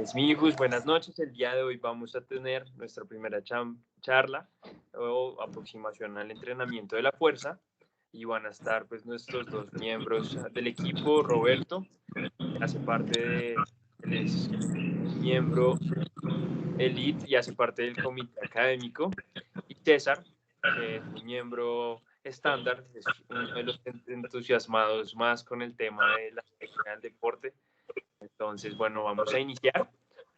Smijus, buenas noches. El día de hoy vamos a tener nuestra primera charla o aproximación al entrenamiento de la fuerza y van a estar pues nuestros dos miembros del equipo, Roberto, que hace parte él es miembro elite y hace parte del comité académico, y César, que es un miembro estándar, es uno de los entusiasmados más con el tema de la técnica del deporte. Entonces, bueno, vamos a iniciar.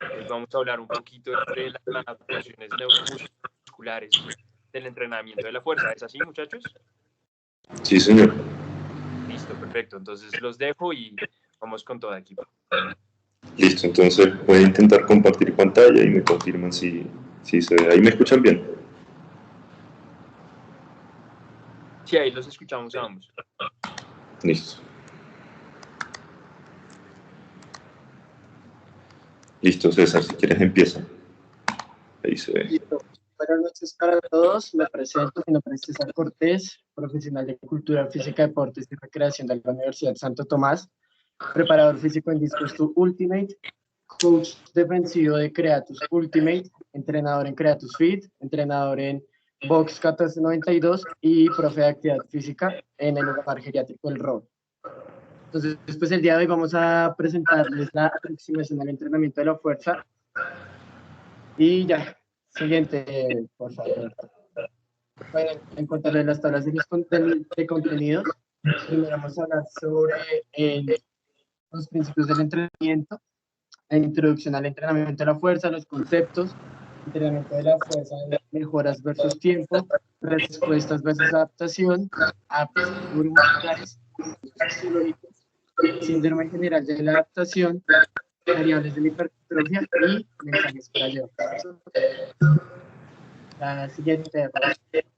Hoy vamos a hablar un poquito de las adaptaciones neuromusculares del entrenamiento de la fuerza. ¿Es así, muchachos? Sí, señor. Listo, perfecto. Entonces los dejo y vamos con todo equipo. Listo, entonces voy a intentar compartir pantalla y me confirman si se ve. ¿Ahí me escuchan bien? Sí, ahí los escuchamos a ambos. Listo. Listo, César, si quieres empieza. Ahí se ve. Listo. Buenas noches para todos. Me presento. Mi nombre es César Cortés, profesional de Cultura Física, Deportes y Recreación de la Universidad Santo Tomás, preparador físico en Discus 2 Ultimate, coach defensivo de Creatus Ultimate, entrenador en Creatus Fit, entrenador en Box 1492 y profe de actividad física en el hogar geriátrico El Roble. Entonces, después el día de hoy vamos a presentarles la aproximación al entrenamiento de la fuerza. Y ya, siguiente, por favor. Pueden encontrarle las tablas de contenidos. Primero vamos a hablar sobre los principios del entrenamiento, la introducción al entrenamiento de la fuerza, los conceptos, entrenamiento de la fuerza, mejoras versus tiempo, respuestas versus adaptación, apps neuromusculares, fisiológicos, síndrome general de la adaptación, variables de la hipertrofia y mensajes para llevar. La siguiente.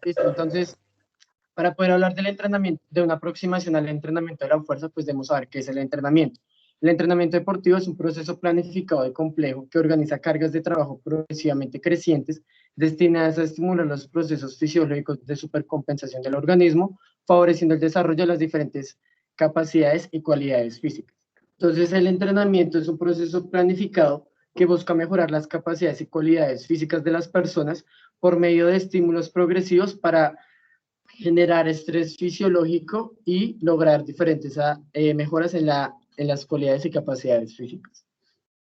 Listo, entonces, para poder hablar del entrenamiento, de una aproximación al entrenamiento de la fuerza, pues debemos saber qué es el entrenamiento. El entrenamiento deportivo es un proceso planificado y complejo que organiza cargas de trabajo progresivamente crecientes destinadas a estimular los procesos fisiológicos de supercompensación del organismo, favoreciendo el desarrollo de las diferentes capacidades y cualidades físicas. Entonces, el entrenamiento es un proceso planificado que busca mejorar las capacidades y cualidades físicas de las personas por medio de estímulos progresivos para generar estrés fisiológico y lograr diferentes mejoras en las cualidades y capacidades físicas.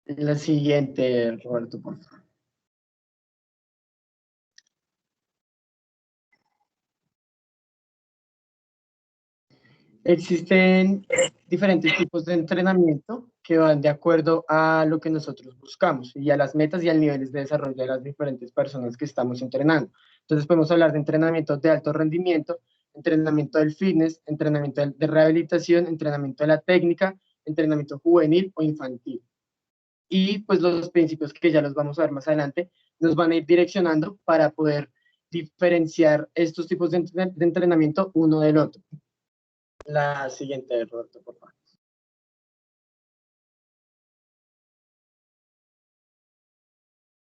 La siguiente, Roberto, por favor. Existen diferentes tipos de entrenamiento que van de acuerdo a lo que nosotros buscamos y a las metas y al niveles de desarrollo de las diferentes personas que estamos entrenando. Entonces podemos hablar de entrenamiento de alto rendimiento, entrenamiento del fitness, entrenamiento de rehabilitación, entrenamiento de la técnica, entrenamiento juvenil o infantil. Y pues los principios que ya los vamos a ver más adelante nos van a ir direccionando para poder diferenciar estos tipos de entrenamiento uno del otro. La siguiente, Roberto, por favor.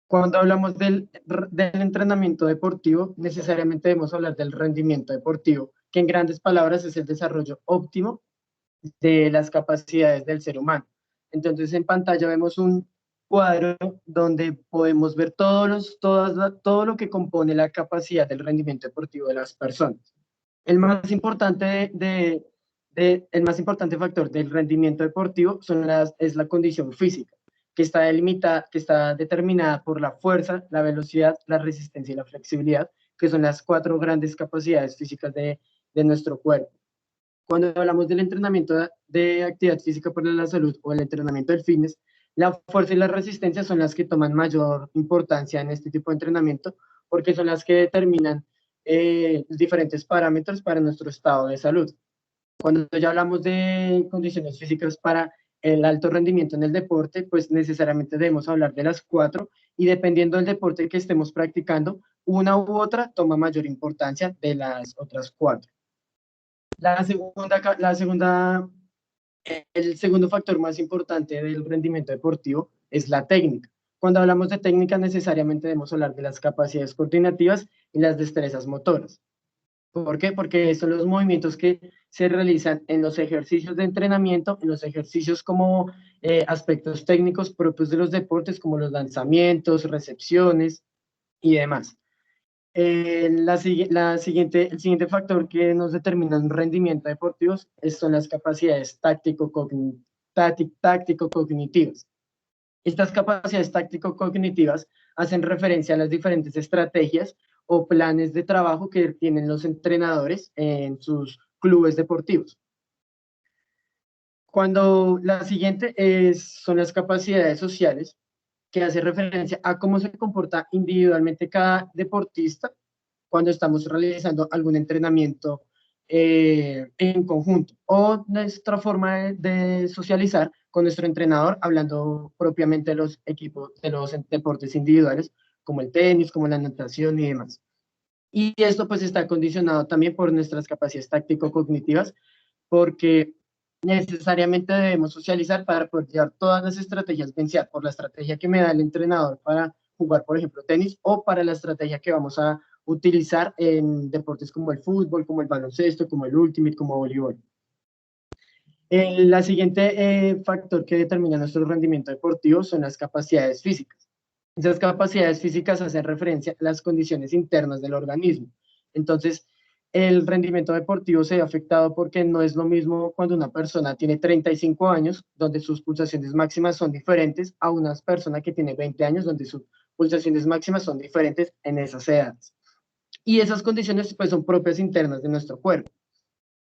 Cuando hablamos del entrenamiento deportivo, necesariamente debemos hablar del rendimiento deportivo, que en grandes palabras es el desarrollo óptimo de las capacidades del ser humano. Entonces, en pantalla vemos un cuadro donde podemos ver todo lo que compone la capacidad del rendimiento deportivo de las personas. El más importante el más importante factor del rendimiento deportivo es la condición física, que está determinada por la fuerza, la velocidad, la resistencia y la flexibilidad, que son las 4 grandes capacidades físicas de nuestro cuerpo. Cuando hablamos del entrenamiento de actividad física para la salud o el entrenamiento del fitness, la fuerza y la resistencia son las que toman mayor importancia en este tipo de entrenamiento, porque son las que determinan diferentes parámetros para nuestro estado de salud. Cuando ya hablamos de condiciones físicas para el alto rendimiento en el deporte, pues necesariamente debemos hablar de las 4 y dependiendo del deporte que estemos practicando, una u otra toma mayor importancia de las otras 4. El segundo factor más importante del rendimiento deportivo es la técnica. Cuando hablamos de técnica, necesariamente debemos hablar de las capacidades coordinativas y las destrezas motoras. ¿Por qué? Porque son los movimientos que se realizan en los ejercicios de entrenamiento, en los ejercicios como aspectos técnicos propios de los deportes, como los lanzamientos, recepciones y demás. El siguiente factor que nos determina un rendimiento deportivo son las capacidades táctico-cognitivas. Estas capacidades táctico-cognitivas hacen referencia a las diferentes estrategias o planes de trabajo que tienen los entrenadores en sus clubes deportivos. Cuando la siguiente son las capacidades sociales, que hace referencia a cómo se comporta individualmente cada deportista cuando estamos realizando algún entrenamiento en conjunto, o nuestra forma de socializar con nuestro entrenador, hablando propiamente de los equipos, de los deportes individuales, como el tenis, como la natación y demás. Y esto pues está condicionado también por nuestras capacidades táctico-cognitivas, porque necesariamente debemos socializar para poder llevar todas las estrategias, bien sea por la estrategia que me da el entrenador para jugar, por ejemplo, tenis, o para la estrategia que vamos a utilizar en deportes como el fútbol, como el baloncesto, como el ultimate, como voleibol. La siguiente factor que determina nuestro rendimiento deportivo son las capacidades físicas. Esas capacidades físicas hacen referencia a las condiciones internas del organismo. Entonces, el rendimiento deportivo se ve afectado porque no es lo mismo cuando una persona tiene 35 años, donde sus pulsaciones máximas son diferentes, a una persona que tiene 20 años, donde sus pulsaciones máximas son diferentes en esas edades. Y esas condiciones pues son propias internas de nuestro cuerpo.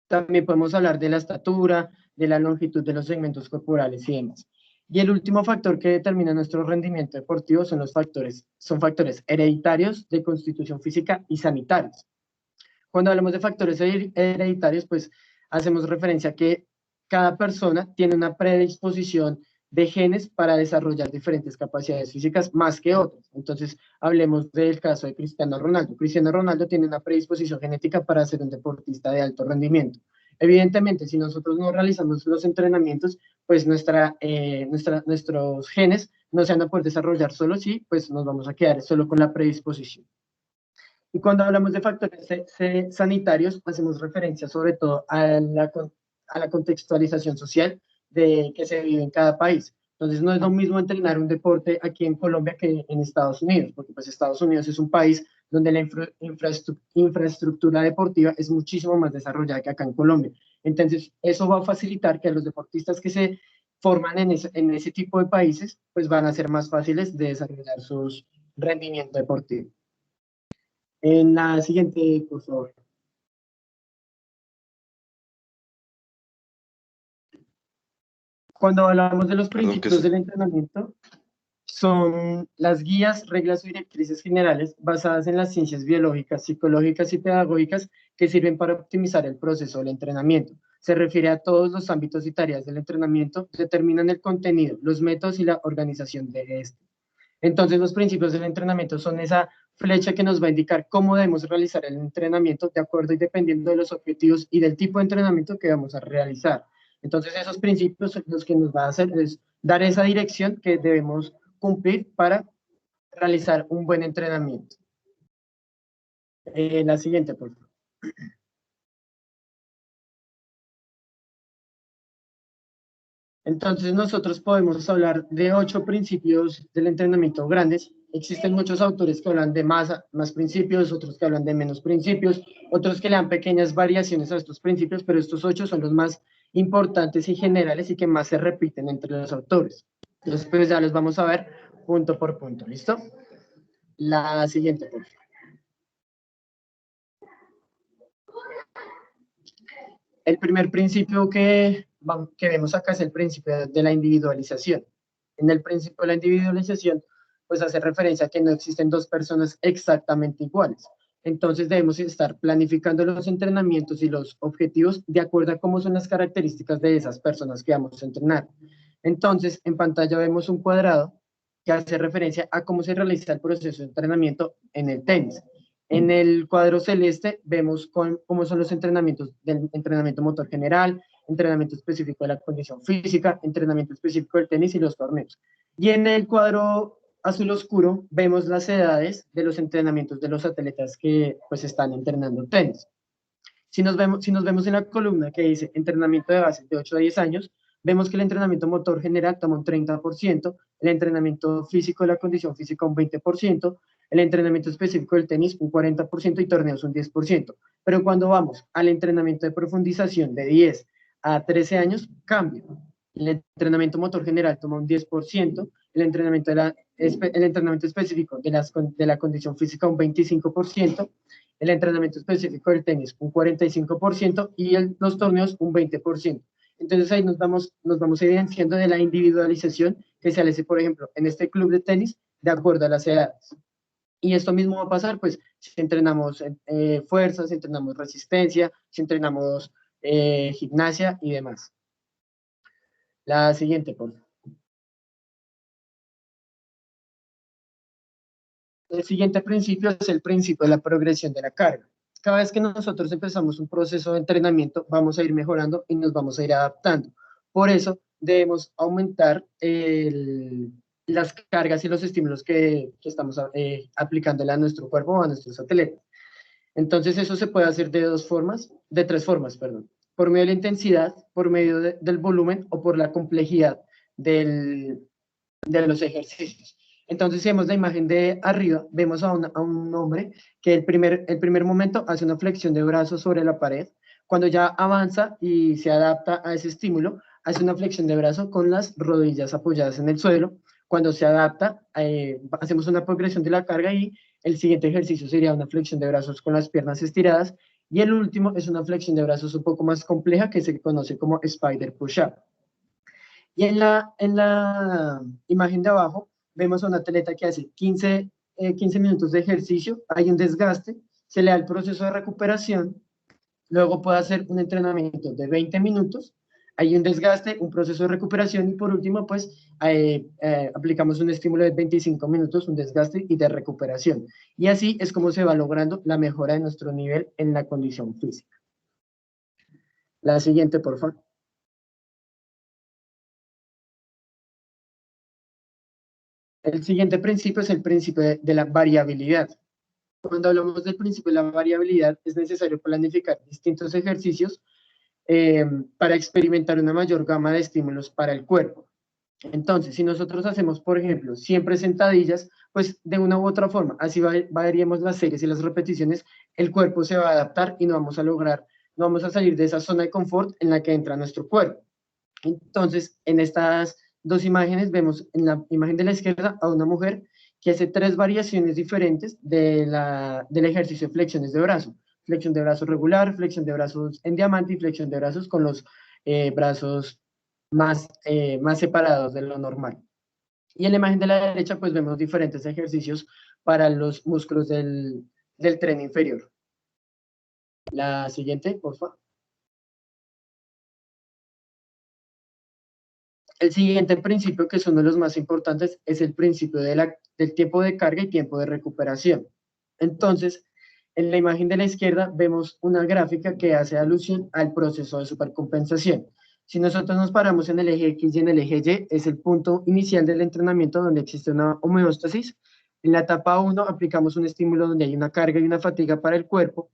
También podemos hablar de la estatura, de la longitud de los segmentos corporales y demás. Y el último factor que determina nuestro rendimiento deportivo son factores hereditarios, de constitución física y sanitarios. Cuando hablamos de factores hereditarios, pues hacemos referencia a que cada persona tiene una predisposición de genes para desarrollar diferentes capacidades físicas más que otras. Entonces, hablemos del caso de Cristiano Ronaldo. Cristiano Ronaldo tiene una predisposición genética para ser un deportista de alto rendimiento. Evidentemente, si nosotros no realizamos los entrenamientos, pues nuestros genes no se van a poder desarrollar solo sí, pues nos vamos a quedar solo con la predisposición. Y cuando hablamos de factores sanitarios, hacemos referencia sobre todo a la contextualización social que se vive en cada país. Entonces, no es lo mismo entrenar un deporte aquí en Colombia que en Estados Unidos, porque pues Estados Unidos es un país donde la infraestructura deportiva es muchísimo más desarrollada que acá en Colombia. Entonces, eso va a facilitar que los deportistas que se forman en ese tipo de países, pues van a ser más fáciles de desarrollar sus rendimientos deportivos. En la siguiente, por favor. Cuando hablamos de los principios del entrenamiento, son las guías, reglas o directrices generales basadas en las ciencias biológicas, psicológicas y pedagógicas que sirven para optimizar el proceso del entrenamiento. Se refiere a todos los ámbitos y tareas del entrenamiento, determinan el contenido, los métodos y la organización de este. Entonces, los principios del entrenamiento son esa flecha que nos va a indicar cómo debemos realizar el entrenamiento de acuerdo y dependiendo de los objetivos y del tipo de entrenamiento que vamos a realizar. Entonces, esos principios son los que nos va a hacer es dar esa dirección que debemos cumplir para realizar un buen entrenamiento. La siguiente, por favor. Entonces nosotros podemos hablar de 8 principios del entrenamiento grandes. Existen muchos autores que hablan de más principios, otros que hablan de menos principios, otros que le dan pequeñas variaciones a estos principios, pero estos 8 son los más importantes y generales y que más se repiten entre los autores. Entonces pues ya los vamos a ver punto por punto, ¿listo? La siguiente, por favor. El primer principio que vemos acá es el principio de la individualización. En el principio de la individualización, pues hace referencia a que no existen dos personas exactamente iguales. Entonces debemos estar planificando los entrenamientos y los objetivos de acuerdo a cómo son las características de esas personas que vamos a entrenar. Entonces, en pantalla vemos un cuadrado que hace referencia a cómo se realiza el proceso de entrenamiento en el tenis. En el cuadro celeste vemos cómo son los entrenamientos del entrenamiento motor general, entrenamiento específico de la condición física, entrenamiento específico del tenis y los torneos. Y en el cuadro azul oscuro vemos las edades de los entrenamientos de los atletas que pues están entrenando tenis. Si nos vemos en la columna que dice entrenamiento de base de 8 a 10 años, vemos que el entrenamiento motor general toma un 30%, el entrenamiento físico de la condición física un 20%, el entrenamiento específico del tenis un 40% y torneos un 10%. Pero cuando vamos al entrenamiento de profundización de 10 a 13 años, cambia. El entrenamiento motor general toma un 10%, el entrenamiento específico de la condición física un 25%, el entrenamiento específico del tenis un 45% y los torneos un 20%. Entonces ahí nos vamos evidenciando de la individualización que se hace, por ejemplo, en este club de tenis de acuerdo a las edades. Y esto mismo va a pasar, pues, si entrenamos fuerza, si entrenamos resistencia, si entrenamos gimnasia y demás. La siguiente, por favor. El siguiente principio es el principio de la progresión de la carga. Cada vez que nosotros empezamos un proceso de entrenamiento, vamos a ir mejorando y nos vamos a ir adaptando. Por eso debemos aumentar las cargas y los estímulos que estamos aplicándole a nuestro cuerpo o a nuestros atletas. Entonces eso se puede hacer de tres formas, perdón. Por medio de la intensidad, por medio del volumen o por la complejidad de los ejercicios. Entonces, si vemos la imagen de arriba, vemos a un hombre que el primer momento hace una flexión de brazos sobre la pared. Cuando ya avanza y se adapta a ese estímulo, hace una flexión de brazos con las rodillas apoyadas en el suelo. Cuando se adapta, hacemos una progresión de la carga y el siguiente ejercicio sería una flexión de brazos con las piernas estiradas. Y el último es una flexión de brazos un poco más compleja que se conoce como spider push-up. Y en la imagen de abajo vemos a una atleta que hace 15 minutos de ejercicio, hay un desgaste, se le da el proceso de recuperación, luego puede hacer un entrenamiento de 20 minutos, hay un desgaste, un proceso de recuperación y por último pues aplicamos un estímulo de 25 minutos, un desgaste y de recuperación. Y así es como se va logrando la mejora de nuestro nivel en la condición física. La siguiente, por favor. El siguiente principio es el principio de la variabilidad. Cuando hablamos del principio de la variabilidad, es necesario planificar distintos ejercicios para experimentar una mayor gama de estímulos para el cuerpo. Entonces, si nosotros hacemos, por ejemplo, siempre sentadillas, pues de una u otra forma, así variemos las series y las repeticiones, el cuerpo se va a adaptar y no vamos a salir de esa zona de confort en la que entra nuestro cuerpo. Entonces, en estas dos imágenes vemos en la imagen de la izquierda a una mujer que hace 3 variaciones diferentes del ejercicio de flexiones de brazo. Flexión de brazo regular, flexión de brazos en diamante y flexión de brazos con los brazos más separados de lo normal. Y en la imagen de la derecha pues vemos diferentes ejercicios para los músculos del tren inferior. La siguiente, por favor. El siguiente principio, que es uno de los más importantes, es el principio del tiempo de carga y tiempo de recuperación. Entonces, en la imagen de la izquierda vemos una gráfica que hace alusión al proceso de supercompensación. Si nosotros nos paramos en el eje X y en el eje Y, es el punto inicial del entrenamiento donde existe una homeostasis. En la etapa 1 aplicamos un estímulo donde hay una carga y una fatiga para el cuerpo.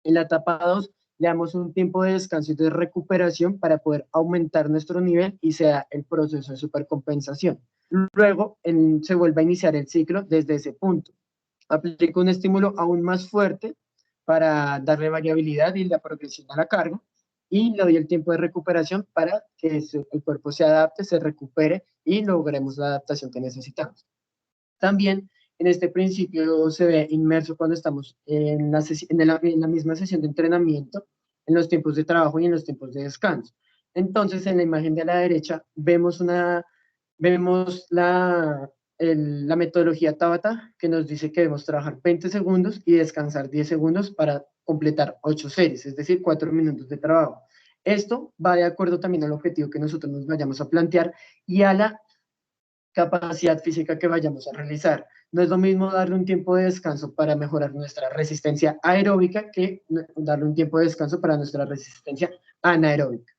En la etapa 2 le damos un tiempo de descanso y de recuperación para poder aumentar nuestro nivel y se da el proceso de supercompensación. Luego se vuelve a iniciar el ciclo desde ese punto. Aplico un estímulo aún más fuerte para darle variabilidad y la progresión a la carga y le doy el tiempo de recuperación para que el cuerpo se adapte, se recupere y logremos la adaptación que necesitamos. También en este principio se ve inmerso cuando estamos en la misma sesión de entrenamiento, en los tiempos de trabajo y en los tiempos de descanso. Entonces, en la imagen de la derecha vemos la metodología Tabata que nos dice que debemos trabajar 20 segundos y descansar 10 segundos para completar 8 series, es decir, 4 minutos de trabajo. Esto va de acuerdo también al objetivo que nosotros nos vayamos a plantear y a la capacidad física que vayamos a realizar. No es lo mismo darle un tiempo de descanso para mejorar nuestra resistencia aeróbica que darle un tiempo de descanso para nuestra resistencia anaeróbica.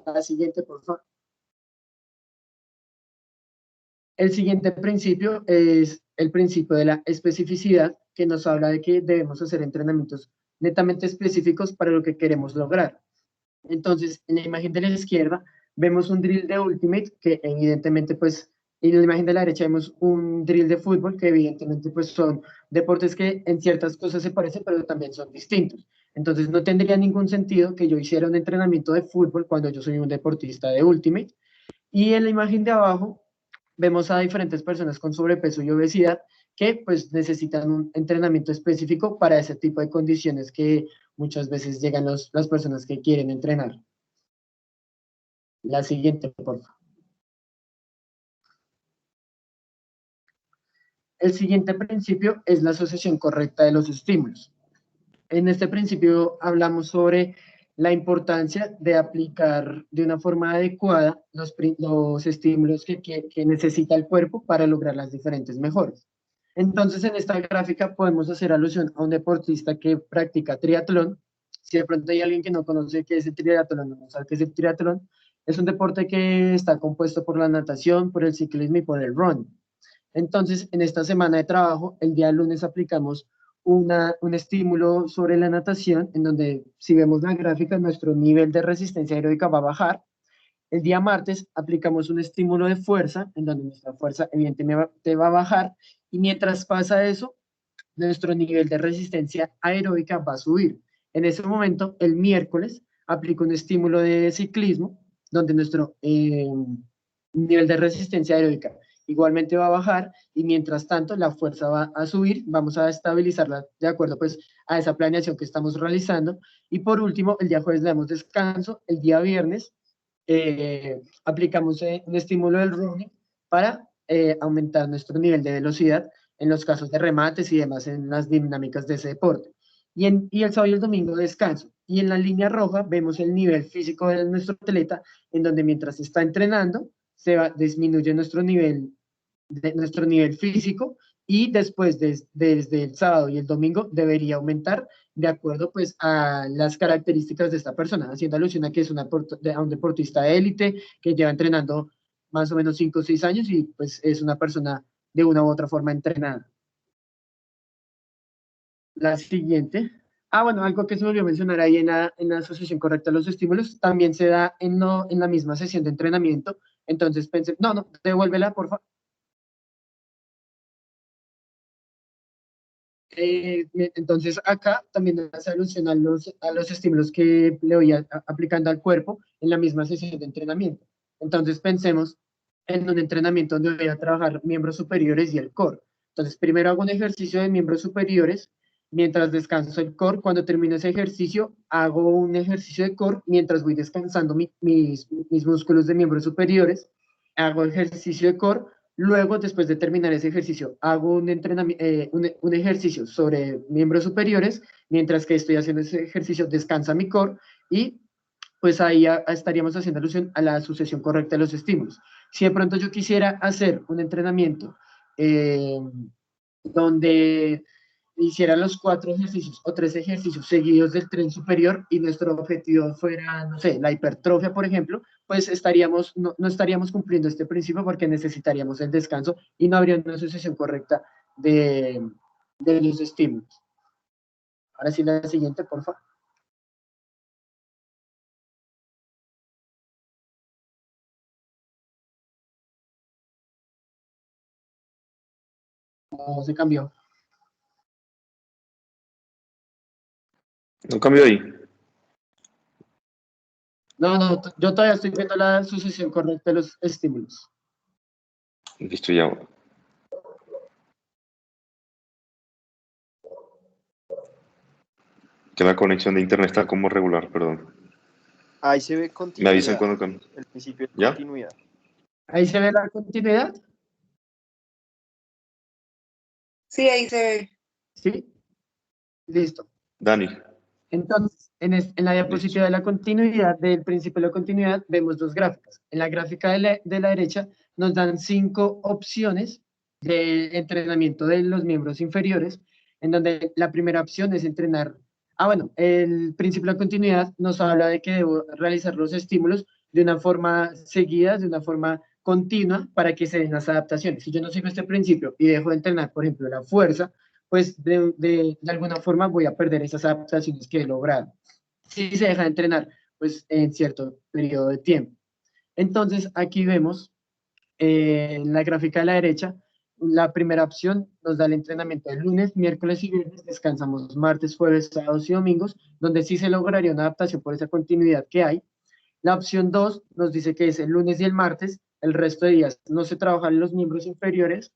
La siguiente, por favor. El siguiente principio es el principio de la especificidad, que nos habla de que debemos hacer entrenamientos netamente específicos para lo que queremos lograr. Entonces, en la imagen de la izquierda vemos un drill de Ultimate que evidentemente pues, y en la imagen de la derecha vemos un drill de fútbol que evidentemente pues son deportes que en ciertas cosas se parecen pero también son distintos. Entonces no tendría ningún sentido que yo hiciera un entrenamiento de fútbol cuando yo soy un deportista de Ultimate. Y en la imagen de abajo vemos a diferentes personas con sobrepeso y obesidad que pues necesitan un entrenamiento específico para ese tipo de condiciones que muchas veces llegan las personas que quieren entrenar. La siguiente, por favor. El siguiente principio es la asociación correcta de los estímulos. En este principio hablamos sobre la importancia de aplicar de una forma adecuada los estímulos que necesita el cuerpo para lograr las diferentes mejoras. Entonces, en esta gráfica podemos hacer alusión a un deportista que practica triatlón. Si de pronto hay alguien que no conoce qué es el triatlón, no sabe qué es el triatlón, es un deporte que está compuesto por la natación, por el ciclismo y por el running. Entonces, en esta semana de trabajo, el día lunes aplicamos un estímulo sobre la natación, en donde si vemos la gráfica, nuestro nivel de resistencia aeróbica va a bajar. El día martes aplicamos un estímulo de fuerza, en donde nuestra fuerza evidentemente va a bajar, y mientras pasa eso, nuestro nivel de resistencia aeróbica va a subir. En ese momento, el miércoles, aplico un estímulo de ciclismo, donde nuestro nivel de resistencia aeróbica igualmente va a bajar, y mientras tanto la fuerza va a subir, vamos a estabilizarla de acuerdo pues a esa planeación que estamos realizando. Y por último, el día jueves le damos descanso, el día viernes aplicamos un estímulo del running para aumentar nuestro nivel de velocidad en los casos de remates y demás en las dinámicas de ese deporte. Y el sábado y el domingo descanso. Y en la línea roja vemos el nivel físico de nuestro atleta, en donde mientras está entrenando, disminuye nuestro nivel físico, y después desde el sábado y el domingo debería aumentar de acuerdo pues a las características de esta persona, haciendo alusión a que es a un deportista de élite que lleva entrenando más o menos 5 o 6 años y pues es una persona de una u otra forma entrenada. La siguiente. Bueno, algo que se me olvidó mencionar ahí en la asociación correcta de los estímulos, también se da en la misma sesión de entrenamiento. Entonces pensé, no, devuélvela, por favor. Entonces acá también hace alusión a los estímulos que le voy aplicando al cuerpo en la misma sesión de entrenamiento. Entonces pensemos en un entrenamiento donde voy a trabajar miembros superiores y el core. Entonces primero hago un ejercicio de miembros superiores mientras descanso el core. Cuando termino ese ejercicio hago un ejercicio de core mientras voy descansando mis músculos de miembros superiores. Hago ejercicio de core. Luego, después de terminar ese ejercicio, hago un ejercicio sobre miembros superiores, mientras que estoy haciendo ese ejercicio, descansa mi core, y pues ahí estaríamos haciendo alusión a la sucesión correcta de los estímulos. Si de pronto yo quisiera hacer un entrenamiento donde hiciera los 4 ejercicios o 3 ejercicios seguidos del tren superior y nuestro objetivo fuera, no sé, la hipertrofia, por ejemplo, pues no estaríamos cumpliendo este principio porque necesitaríamos el descanso y no habría una asociación correcta de los estímulos. Ahora sí, la siguiente, por favor. No se cambió. ¿No cambió ahí? No, yo todavía estoy viendo la asociación correcta de los estímulos. Listo, ya. Que la conexión de internet está como regular, perdón. Ahí se ve continuidad. Me avisan cuando cambie. El principio de ¿Ya? continuidad. Ahí se ve la continuidad. Sí, ahí se ve. Sí. Listo. Dani. Entonces, en la diapositiva de la continuidad, del principio de la continuidad, vemos 2 gráficas. En la gráfica de la derecha nos dan 5 opciones de entrenamiento de los miembros inferiores, en donde la primera opción es entrenar. Bueno, el principio de la continuidad nos habla de que debo realizar los estímulos de una forma seguida, de una forma continua, para que se den las adaptaciones. Si yo no sigo este principio y dejo de entrenar, por ejemplo, la fuerza, pues de alguna forma voy a perder esas adaptaciones que he logrado. Si se deja de entrenar, pues en cierto periodo de tiempo. Entonces, aquí vemos en la gráfica de la derecha, la primera opción nos da el entrenamiento de lunes, miércoles y viernes, descansamos martes, jueves, sábados y domingos, donde sí se lograría una adaptación por esa continuidad que hay. La opción 2 nos dice que es el lunes y el martes, el resto de días no se trabajan los miembros inferiores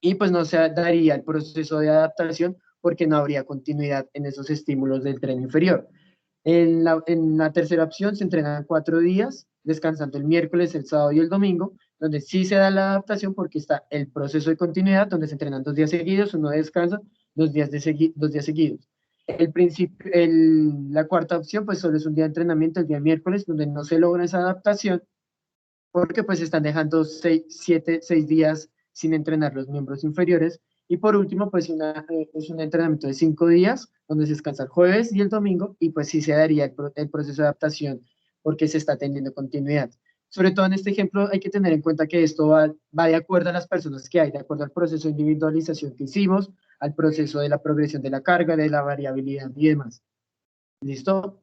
y pues no se daría el proceso de adaptación porque no habría continuidad en esos estímulos del tren inferior. En la tercera opción se entrenan 4 días, descansando el miércoles, el sábado y el domingo, donde sí se da la adaptación porque está el proceso de continuidad, donde se entrenan 2 días seguidos, uno descansa, 2 días seguidos. La cuarta opción, pues solo es un día de entrenamiento, el día miércoles, donde no se logra esa adaptación, porque pues están dejando 6 días sin entrenar los miembros inferiores. Y por último, pues es un entrenamiento de 5 días, donde se descansa el jueves y el domingo, y pues sí se daría el proceso de adaptación, porque se está teniendo continuidad. Sobre todo en este ejemplo hay que tener en cuenta que esto va de acuerdo a las personas que hay, de acuerdo al proceso de individualización que hicimos, al proceso de la progresión de la carga, de la variabilidad y demás. ¿Listo?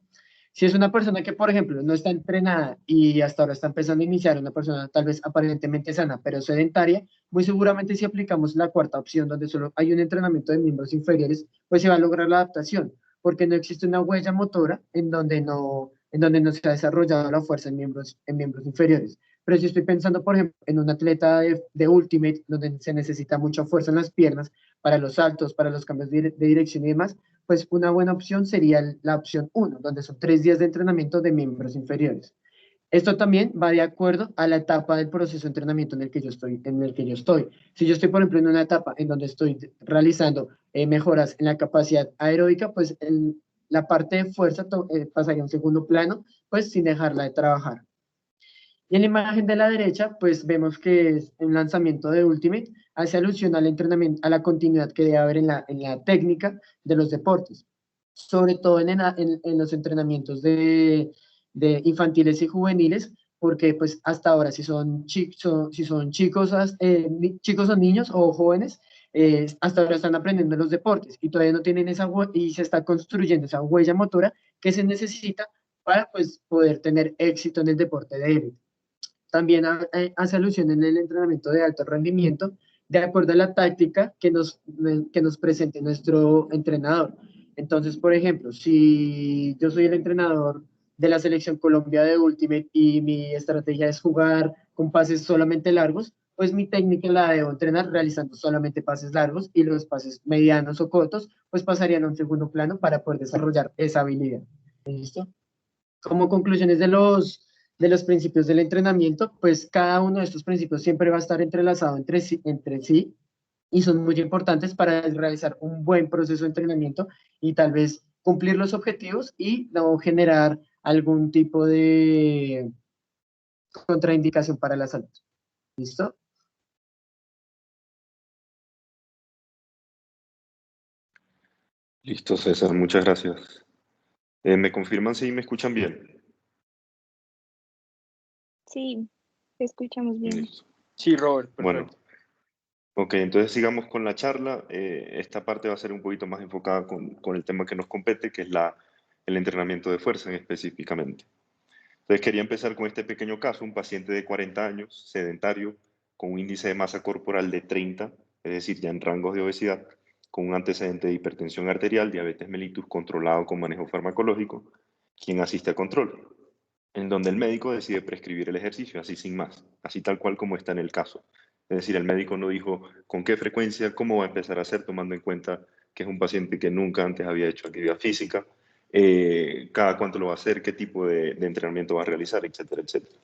Si es una persona que, por ejemplo, no está entrenada y hasta ahora está empezando a iniciar, una persona tal vez aparentemente sana, pero sedentaria, muy seguramente si aplicamos la cuarta opción, donde solo hay un entrenamiento de miembros inferiores, pues se va a lograr la adaptación, porque no existe una huella motora en donde no se ha desarrollado la fuerza en miembros inferiores. Pero si estoy pensando, por ejemplo, en un atleta de Ultimate, donde se necesita mucha fuerza en las piernas, para los saltos, para los cambios de dirección y demás, pues una buena opción sería la opción 1, donde son 3 días de entrenamiento de miembros inferiores. Esto también va de acuerdo a la etapa del proceso de entrenamiento en el que yo estoy. Si yo estoy, por ejemplo, en una etapa en donde estoy realizando mejoras en la capacidad aeróbica, pues la parte de fuerza pasaría a un segundo plano, pues sin dejarla de trabajar. Y en la imagen de la derecha, pues vemos que es un lanzamiento de Ultimate, hace alusión al entrenamiento, a la continuidad que debe haber en la técnica de los deportes, sobre todo en los entrenamientos de infantiles y juveniles, porque pues hasta ahora si son chicos o niños o jóvenes, hasta ahora están aprendiendo los deportes y todavía no tienen y se está construyendo esa huella motora que se necesita para pues poder tener éxito en el deporte de élite. También hace alusión en el entrenamiento de alto rendimiento, de acuerdo a la táctica que nos presente nuestro entrenador. Entonces, por ejemplo, si yo soy el entrenador de la Selección Colombia de Ultimate y mi estrategia es jugar con pases solamente largos, pues mi técnica la debo entrenar realizando solamente pases largos y los pases medianos o cortos, pues pasarían a un segundo plano para poder desarrollar esa habilidad. ¿Listo? Como conclusiones de los principios del entrenamiento, pues cada uno de estos principios siempre va a estar entrelazado entre sí y son muy importantes para realizar un buen proceso de entrenamiento y tal vez cumplir los objetivos y no generar algún tipo de contraindicación para la salud. ¿Listo? Listo, César, muchas gracias. ¿Me confirman si me escuchan bien? Sí, te escuchamos bien. Listo. Sí, Robert, Bueno, perfecto. ok, entonces sigamos con la charla. Esta parte va a ser un poquito más enfocada con el tema que nos compete, que es el entrenamiento de fuerza específicamente. Entonces quería empezar con este pequeño caso, un paciente de 40 años, sedentario, con un índice de masa corporal de 30, es decir, ya en rangos de obesidad, con un antecedente de hipertensión arterial, diabetes mellitus controlado con manejo farmacológico, quien asiste a control, en donde el médico decide prescribir el ejercicio, así sin más, así tal cual como está en el caso. Es decir, el médico no dijo con qué frecuencia, cómo va a empezar a hacer, tomando en cuenta que es un paciente que nunca antes había hecho actividad física, cada cuánto lo va a hacer, qué tipo de entrenamiento va a realizar, etcétera, etcétera.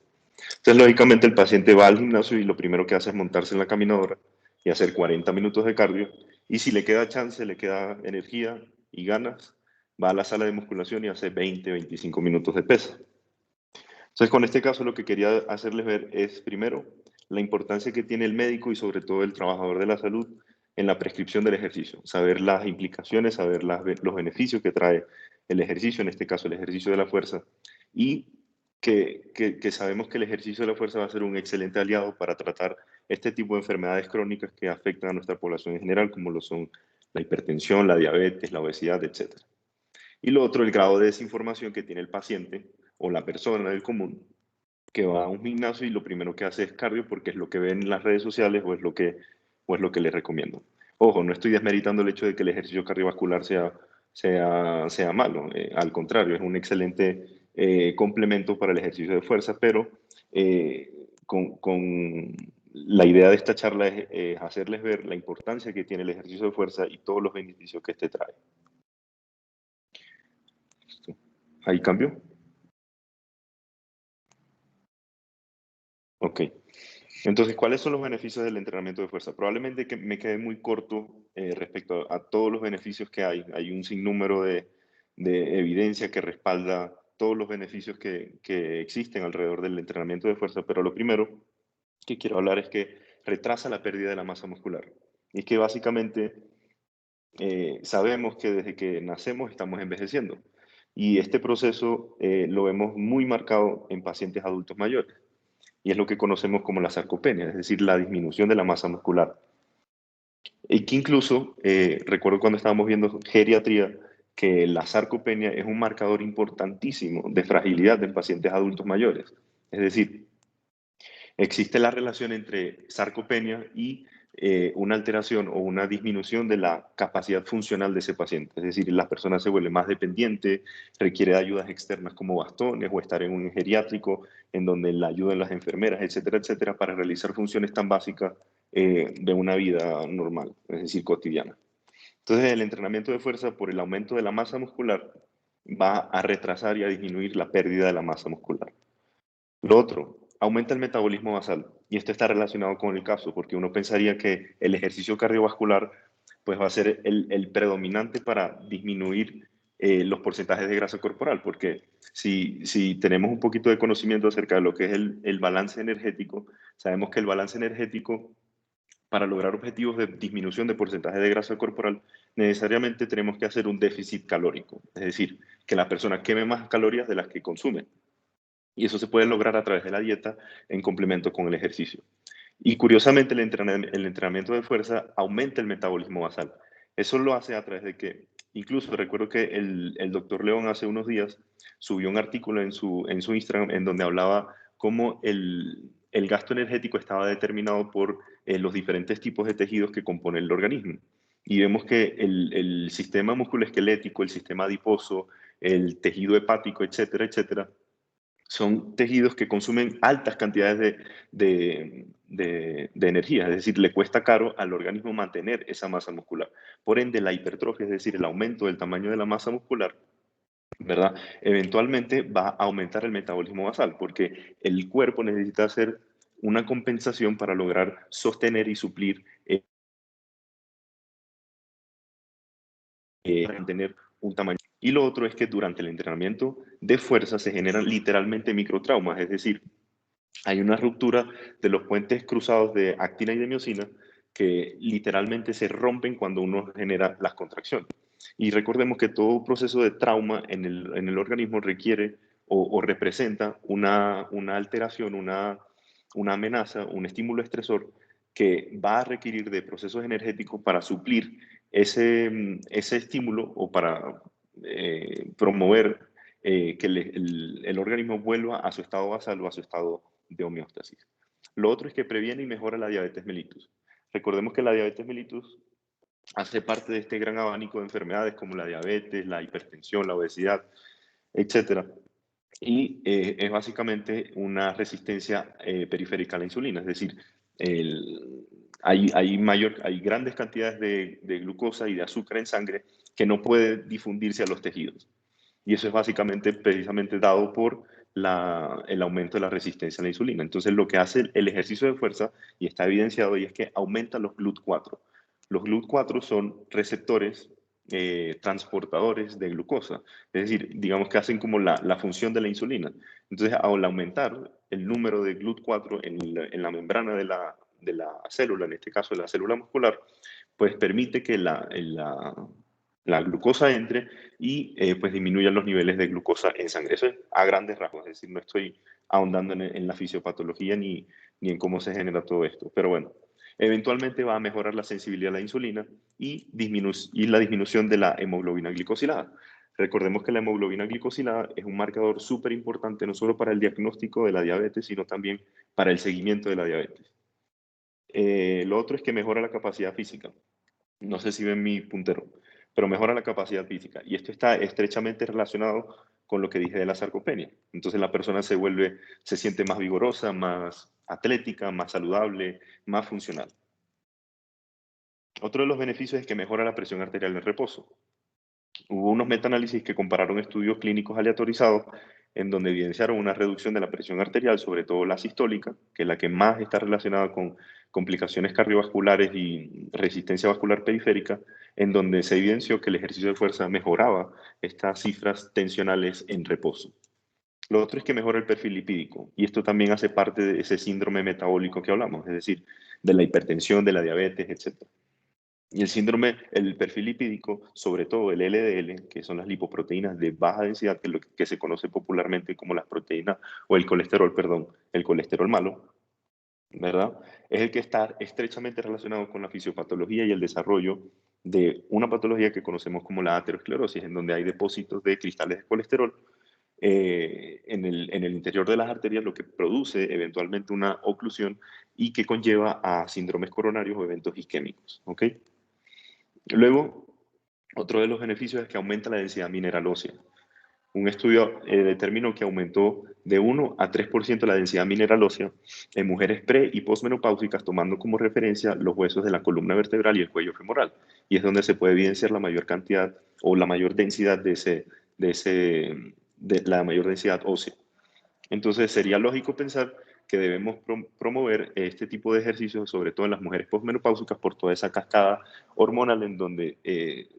Entonces, lógicamente, el paciente va al gimnasio y lo primero que hace es montarse en la caminadora y hacer 40 minutos de cardio, y si le queda chance, le queda energía y ganas, va a la sala de musculación y hace 20, 25 minutos de pesa. Entonces, con este caso lo que quería hacerles ver es, primero, la importancia que tiene el médico y sobre todo el trabajador de la salud en la prescripción del ejercicio, saber las implicaciones, saber los beneficios que trae el ejercicio, en este caso el ejercicio de la fuerza, y que sabemos que el ejercicio de la fuerza va a ser un excelente aliado para tratar este tipo de enfermedades crónicas que afectan a nuestra población en general, como lo son la hipertensión, la diabetes, la obesidad, etc. Y lo otro, el grado de desinformación que tiene el paciente o la persona del común que va a un gimnasio y lo primero que hace es cardio porque es lo que ve en las redes sociales o es lo que le recomiendo. Ojo, no estoy desmeritando el hecho de que el ejercicio cardiovascular sea malo. Al contrario, es un excelente complemento para el ejercicio de fuerza, pero con la idea de esta charla es hacerles ver la importancia que tiene el ejercicio de fuerza y todos los beneficios que este trae. ¿Ahí cambió? Ok. Entonces, ¿cuáles son los beneficios del entrenamiento de fuerza? Probablemente que me quedé muy corto respecto a todos los beneficios que hay. Hay un sinnúmero de evidencia que respalda todos los beneficios que existen alrededor del entrenamiento de fuerza, pero lo primero que quiero hablar es que retrasa la pérdida de la masa muscular. Y es que básicamente sabemos que desde que nacemos estamos envejeciendo. Y este proceso lo vemos muy marcado en pacientes adultos mayores. Y es lo que conocemos como la sarcopenia, es decir, la disminución de la masa muscular. Y que incluso, recuerdo cuando estábamos viendo geriatría, que la sarcopenia es un marcador importantísimo de fragilidad en pacientes adultos mayores. Es decir, existe la relación entre sarcopenia y una alteración o una disminución de la capacidad funcional de ese paciente. Es decir, la persona se vuelve más dependiente, requiere de ayudas externas como bastones o estar en un geriátrico en donde la ayuden las enfermeras, etcétera, etcétera, para realizar funciones tan básicas de una vida normal, es decir, cotidiana. Entonces, el entrenamiento de fuerza por el aumento de la masa muscular va a retrasar y a disminuir la pérdida de la masa muscular. Lo otro, aumenta el metabolismo basal. Y esto está relacionado con el caso, porque uno pensaría que el ejercicio cardiovascular pues, va a ser el predominante para disminuir los porcentajes de grasa corporal, porque si tenemos un poquito de conocimiento acerca de lo que es el balance energético, sabemos que el balance energético, para lograr objetivos de disminución de porcentaje de grasa corporal, necesariamente tenemos que hacer un déficit calórico, es decir, que la persona queme más calorías de las que consume. Y eso se puede lograr a través de la dieta en complemento con el ejercicio. Y curiosamente, el entrenamiento de fuerza aumenta el metabolismo basal. Eso lo hace a través de que, incluso recuerdo que el doctor León hace unos días subió un artículo en su Instagram en donde hablaba cómo el gasto energético estaba determinado por los diferentes tipos de tejidos que componen el organismo. Y vemos que el sistema musculoesquelético, el sistema adiposo, el tejido hepático, etcétera, etcétera, son tejidos que consumen altas cantidades de energía, es decir, le cuesta caro al organismo mantener esa masa muscular. Por ende, la hipertrofia, es decir, el aumento del tamaño de la masa muscular, ¿verdad? Eventualmente va a aumentar el metabolismo basal, porque el cuerpo necesita hacer una compensación para lograr sostener y suplir, mantener un tamaño. Y lo otro es que durante el entrenamiento de fuerza se generan literalmente microtraumas, es decir, hay una ruptura de los puentes cruzados de actina y de miosina que literalmente se rompen cuando uno genera las contracciones. Y recordemos que todo proceso de trauma en el organismo requiere o representa una alteración, una amenaza, un estímulo estresor que va a requerir de procesos energéticos para suplir ese estímulo o para promover que el organismo vuelva a su estado basal o a su estado de homeostasis. Lo otro es que previene y mejora la diabetes mellitus. Recordemos que la diabetes mellitus hace parte de este gran abanico de enfermedades como la diabetes, la hipertensión, la obesidad, etc. Y es básicamente una resistencia periférica a la insulina, es decir, hay grandes cantidades de glucosa y de azúcar en sangre que no puede difundirse a los tejidos. Y eso es básicamente precisamente dado por el aumento de la resistencia a la insulina. Entonces, lo que hace el ejercicio de fuerza, y está evidenciado, y es que aumenta los GLUT4. Los GLUT4 son receptores transportadores de glucosa. Es decir, digamos que hacen como la función de la insulina. Entonces, al aumentar el número de GLUT4 en la membrana de la célula, en este caso de la célula muscular, pues permite que la glucosa entre y pues disminuyan los niveles de glucosa en sangre. Eso es a grandes rasgos, es decir, no estoy ahondando en la fisiopatología ni en cómo se genera todo esto. Pero bueno, Eventualmente va a mejorar la sensibilidad a la insulina y la disminución de la hemoglobina glicosilada. Recordemos que la hemoglobina glicosilada es un marcador súper importante no solo para el diagnóstico de la diabetes, sino también para el seguimiento de la diabetes. Lo otro es que mejora la capacidad física. No sé si ven mi puntero, pero mejora la capacidad física. Y esto está estrechamente relacionado con lo que dije de la sarcopenia. Entonces la persona se siente más vigorosa, más atlética, más saludable, más funcional. Otro de los beneficios es que mejora la presión arterial en reposo. Hubo unos metaanálisis que compararon estudios clínicos aleatorizados en donde evidenciaron una reducción de la presión arterial, sobre todo la sistólica, que es la que más está relacionada con complicaciones cardiovasculares y resistencia vascular periférica, en donde se evidenció que el ejercicio de fuerza mejoraba estas cifras tensionales en reposo. Lo otro es que mejora el perfil lipídico, y esto también hace parte de ese síndrome metabólico que hablamos, es decir, de la hipertensión, de la diabetes, etc. Y el perfil lipídico, sobre todo el LDL, que son las lipoproteínas de baja densidad, que es lo que se conoce popularmente como las proteínas, o el colesterol, perdón, el colesterol malo, ¿verdad? Es el que está estrechamente relacionado con la fisiopatología y el desarrollo de una patología que conocemos como la aterosclerosis, en donde hay depósitos de cristales de colesterol en el interior de las arterias, lo que produce eventualmente una oclusión y que conlleva a síndromes coronarios o eventos isquémicos, ¿ok? Luego, otro de los beneficios es que aumenta la densidad mineral ósea. Un estudio determinó que aumentó de 1 a 3% la densidad mineral ósea en mujeres pre- y posmenopáusicas, tomando como referencia los huesos de la columna vertebral y el cuello femoral. Y es donde se puede evidenciar la mayor cantidad o la mayor densidad de la mayor densidad ósea. Entonces sería lógico pensar que debemos promover este tipo de ejercicios, sobre todo en las mujeres postmenopáusicas, por toda esa cascada hormonal en donde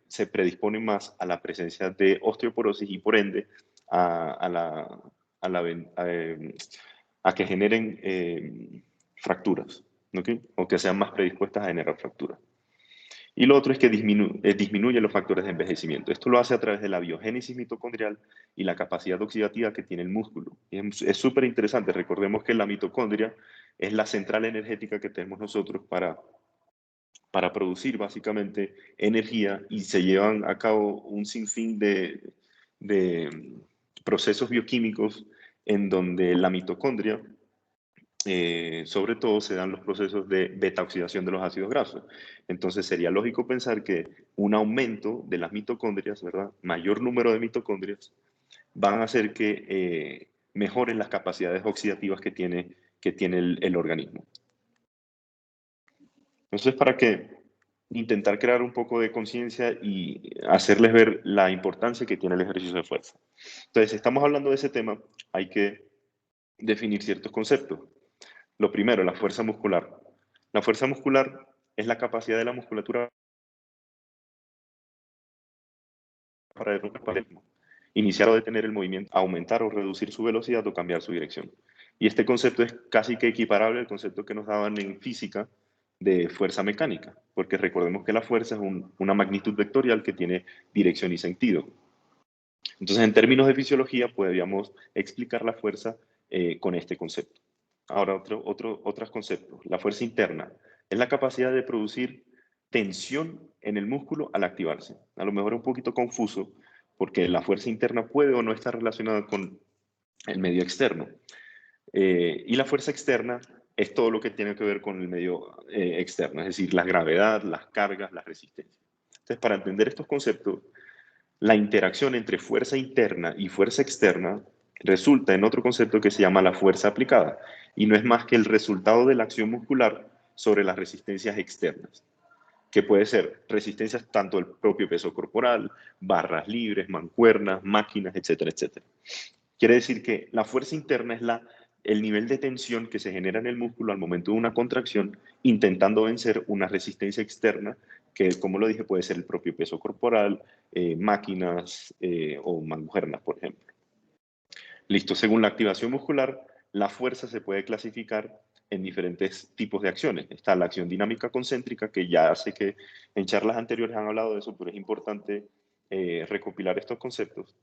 se predispone más a la presencia de osteoporosis y por ende a que generen fracturas, ¿okay? O que sean más predispuestas a generar fracturas. Y lo otro es que disminuye los factores de envejecimiento. Esto lo hace a través de la biogénesis mitocondrial y la capacidad oxidativa que tiene el músculo. Es súper interesante. Recordemos que la mitocondria es la central energética que tenemos nosotros para producir básicamente energía y se llevan a cabo un sinfín de procesos bioquímicos en donde la mitocondria sobre todo se dan los procesos de beta-oxidación de los ácidos grasos. Entonces sería lógico pensar que un aumento de las mitocondrias, ¿verdad? Mayor número de mitocondrias, van a hacer que mejoren las capacidades oxidativas que tiene el organismo. Entonces, para que intentar crear un poco de conciencia y hacerles ver la importancia que tiene el ejercicio de fuerza. Entonces, si estamos hablando de ese tema, hay que definir ciertos conceptos. Lo primero, la fuerza muscular. La fuerza muscular es la capacidad de la musculatura para iniciar o detener el movimiento, aumentar o reducir su velocidad o cambiar su dirección. Y este concepto es casi que equiparable al concepto que nos daban en física de fuerza mecánica, porque recordemos que la fuerza es una magnitud vectorial que tiene dirección y sentido. Entonces, en términos de fisiología, podríamos explicar la fuerza con este concepto. Ahora, otros conceptos. La fuerza interna es la capacidad de producir tensión en el músculo al activarse. A lo mejor es un poquito confuso porque la fuerza interna puede o no estar relacionada con el medio externo. Y la fuerza externa es todo lo que tiene que ver con el medio externo, es decir, la gravedad, las cargas, las resistencias. Entonces, para entender estos conceptos, la interacción entre fuerza interna y fuerza externa resulta en otro concepto que se llama la fuerza aplicada, y no es más que el resultado de la acción muscular sobre las resistencias externas, que puede ser resistencias tanto del propio peso corporal, barras libres, mancuernas, máquinas, etcétera, etcétera. Quiere decir que la fuerza interna es el nivel de tensión que se genera en el músculo al momento de una contracción, intentando vencer una resistencia externa, que como lo dije puede ser el propio peso corporal, máquinas o mancuernas, por ejemplo. Listo, según la activación muscular, la fuerza se puede clasificar en diferentes tipos de acciones. Está la acción dinámica concéntrica, que ya sé que en charlas anteriores han hablado de eso, pero es importante recopilar estos conceptos.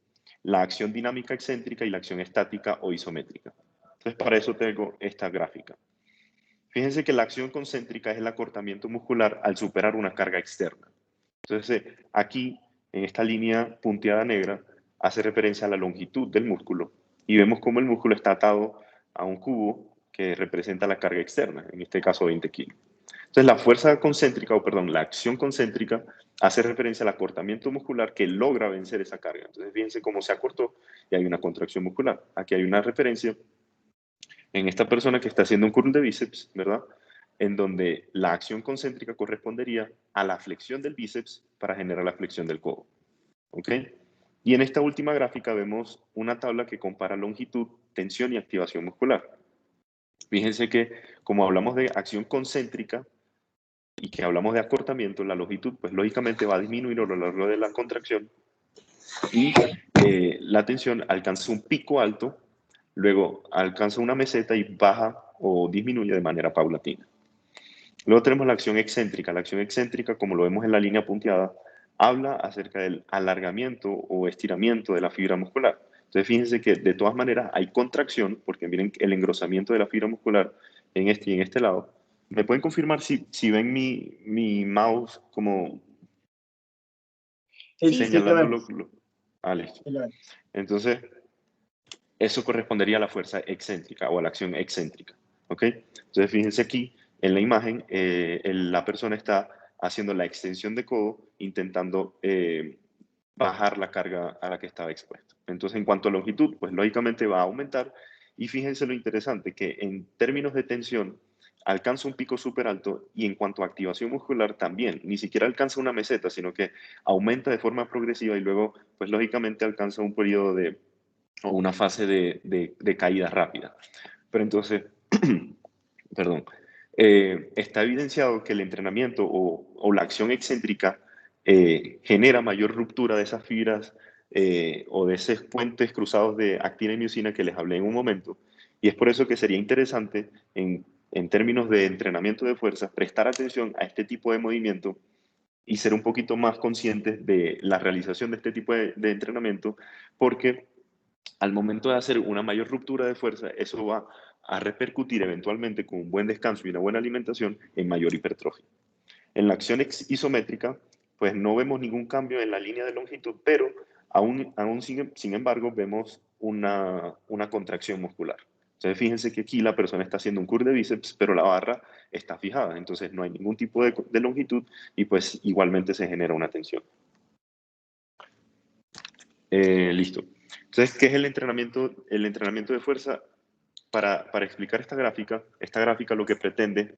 La acción dinámica excéntrica y la acción estática o isométrica. Entonces, para eso tengo esta gráfica. Fíjense que la acción concéntrica es el acortamiento muscular al superar una carga externa. Entonces, aquí, en esta línea punteada negra, hace referencia a la longitud del músculo y vemos cómo el músculo está atado a un cubo que representa la carga externa, en este caso 20 kilos. Entonces, la fuerza concéntrica, o perdón, la acción concéntrica hace referencia al acortamiento muscular que logra vencer esa carga. Entonces, fíjense cómo se acortó y hay una contracción muscular. Aquí hay una referencia en esta persona que está haciendo un curl de bíceps, ¿verdad? En donde la acción concéntrica correspondería a la flexión del bíceps para generar la flexión del codo. ¿Ok? Y en esta última gráfica vemos una tabla que compara longitud, tensión y activación muscular. Fíjense que como hablamos de acción concéntrica y que hablamos de acortamiento, la longitud pues lógicamente va a disminuir a lo largo de la contracción y la tensión alcanza un pico alto, luego alcanza una meseta y baja o disminuye de manera paulatina. Luego tenemos la acción excéntrica. La acción excéntrica, como lo vemos en la línea punteada, habla acerca del alargamiento o estiramiento de la fibra muscular. Entonces, fíjense que de todas maneras hay contracción, porque miren el engrosamiento de la fibra muscular en este y en este lado. ¿Me pueden confirmar si ven mi mouse como Sí, sí, lo señalando vemos. listo. Sí, lo vemos. Entonces, eso correspondería a la fuerza excéntrica o a la acción excéntrica. ¿Ok? Entonces, fíjense aquí en la imagen, la persona está haciendo la extensión de codo, intentando bajar la carga a la que estaba expuesto. Entonces, en cuanto a longitud, pues lógicamente va a aumentar. Y fíjense lo interesante, que en términos de tensión, alcanza un pico súper alto y en cuanto a activación muscular también, ni siquiera alcanza una meseta, sino que aumenta de forma progresiva y luego, pues lógicamente alcanza un periodo o una fase de caída rápida. Pero entonces, perdón, está evidenciado que el entrenamiento o la acción excéntrica genera mayor ruptura de esas fibras o de esos puentes cruzados de actina y miosina que les hablé en un momento. Y es por eso que sería interesante, en términos de entrenamiento de fuerza, prestar atención a este tipo de movimiento y ser un poquito más conscientes de la realización de este tipo de entrenamiento, porque al momento de hacer una mayor ruptura de fuerza, eso va a repercutir eventualmente con un buen descanso y una buena alimentación en mayor hipertrofia. En la acción isométrica, pues no vemos ningún cambio en la línea de longitud, pero aún sin embargo vemos una contracción muscular. Entonces fíjense que aquí la persona está haciendo un curl de bíceps, pero la barra está fijada, entonces no hay ningún tipo de longitud y pues igualmente se genera una tensión. Listo. Entonces, ¿qué es el entrenamiento? El entrenamiento de fuerza, para explicar esta gráfica lo que pretende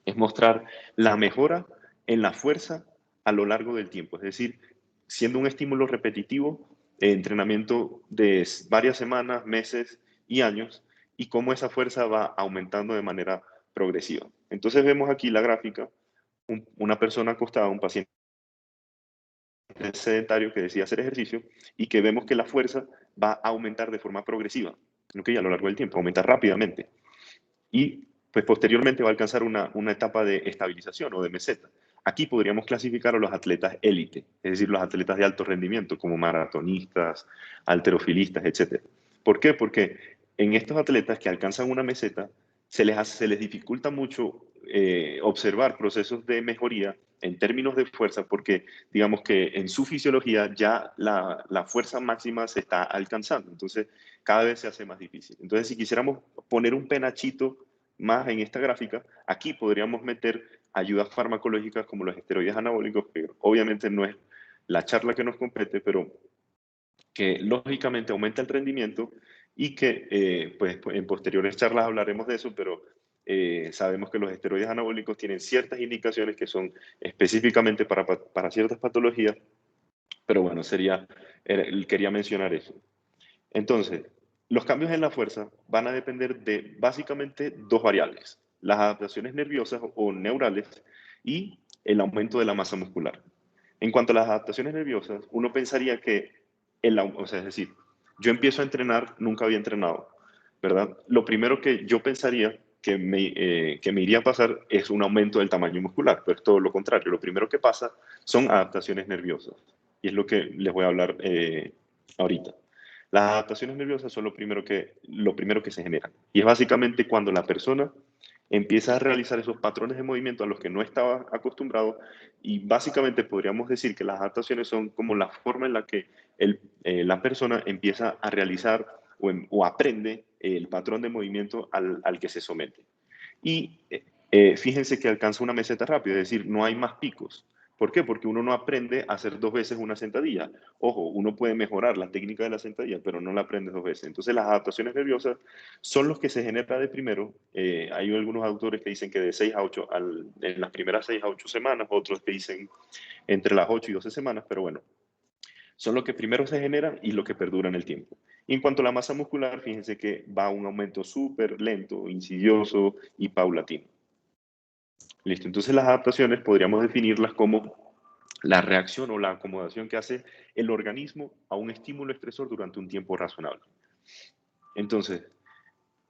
es mostrar la mejora en la fuerza a lo largo del tiempo. Es decir, siendo un estímulo repetitivo, entrenamiento de varias semanas, meses y años, y cómo esa fuerza va aumentando de manera progresiva. Entonces vemos aquí la gráfica, una persona acostada, un paciente sedentario que decide hacer ejercicio y que vemos que la fuerza va a aumentar de forma progresiva, ¿okay? A lo largo del tiempo, aumenta rápidamente. Y pues posteriormente va a alcanzar una etapa de estabilización o de meseta. Aquí podríamos clasificar a los atletas élite, es decir, los atletas de alto rendimiento, como maratonistas, halterofilistas, etc. ¿Por qué? Porque en estos atletas que alcanzan una meseta, se les dificulta mucho observar procesos de mejoría en términos de fuerza, porque digamos que en su fisiología ya la fuerza máxima se está alcanzando, entonces cada vez se hace más difícil. Entonces, si quisiéramos poner un penachito más en esta gráfica, aquí podríamos meter ayudas farmacológicas como los esteroides anabólicos, que obviamente no es la charla que nos compete, pero que lógicamente aumenta el rendimiento y que pues en posteriores charlas hablaremos de eso, pero sabemos que los esteroides anabólicos tienen ciertas indicaciones que son específicamente para ciertas patologías, pero bueno, quería mencionar eso. Entonces, los cambios en la fuerza van a depender de básicamente dos variables, las adaptaciones nerviosas o neurales y el aumento de la masa muscular. En cuanto a las adaptaciones nerviosas, uno pensaría que, es decir, yo empiezo a entrenar, nunca había entrenado, ¿verdad? Lo primero que yo pensaría que me iría a pasar es un aumento del tamaño muscular, pero es todo lo contrario. Lo primero que pasa son adaptaciones nerviosas, y es lo que les voy a hablar ahorita. Las adaptaciones nerviosas son lo primero que se generan. Y es básicamente cuando la persona empieza a realizar esos patrones de movimiento a los que no estaba acostumbrado, y básicamente podríamos decir que las adaptaciones son como la forma en la que la persona empieza a realizar o aprende el patrón de movimiento al que se somete. Y fíjense que alcanza una meseta rápida, es decir, no hay más picos. ¿Por qué? Porque uno no aprende a hacer 2 veces una sentadilla. Ojo, uno puede mejorar la técnica de la sentadilla, pero no la aprende 2 veces. Entonces, las adaptaciones nerviosas son los que se generan de primero. Hay algunos autores que dicen que de 6 a 8, en las primeras 6 a 8 semanas, otros que dicen entre las 8 y 12 semanas, pero bueno, son los que primero se generan y lo que perdura en el tiempo. Y en cuanto a la masa muscular, fíjense que va a un aumento súper lento, insidioso y paulatino. Listo, entonces las adaptaciones podríamos definirlas como la reacción o la acomodación que hace el organismo a un estímulo estresor durante un tiempo razonable. Entonces,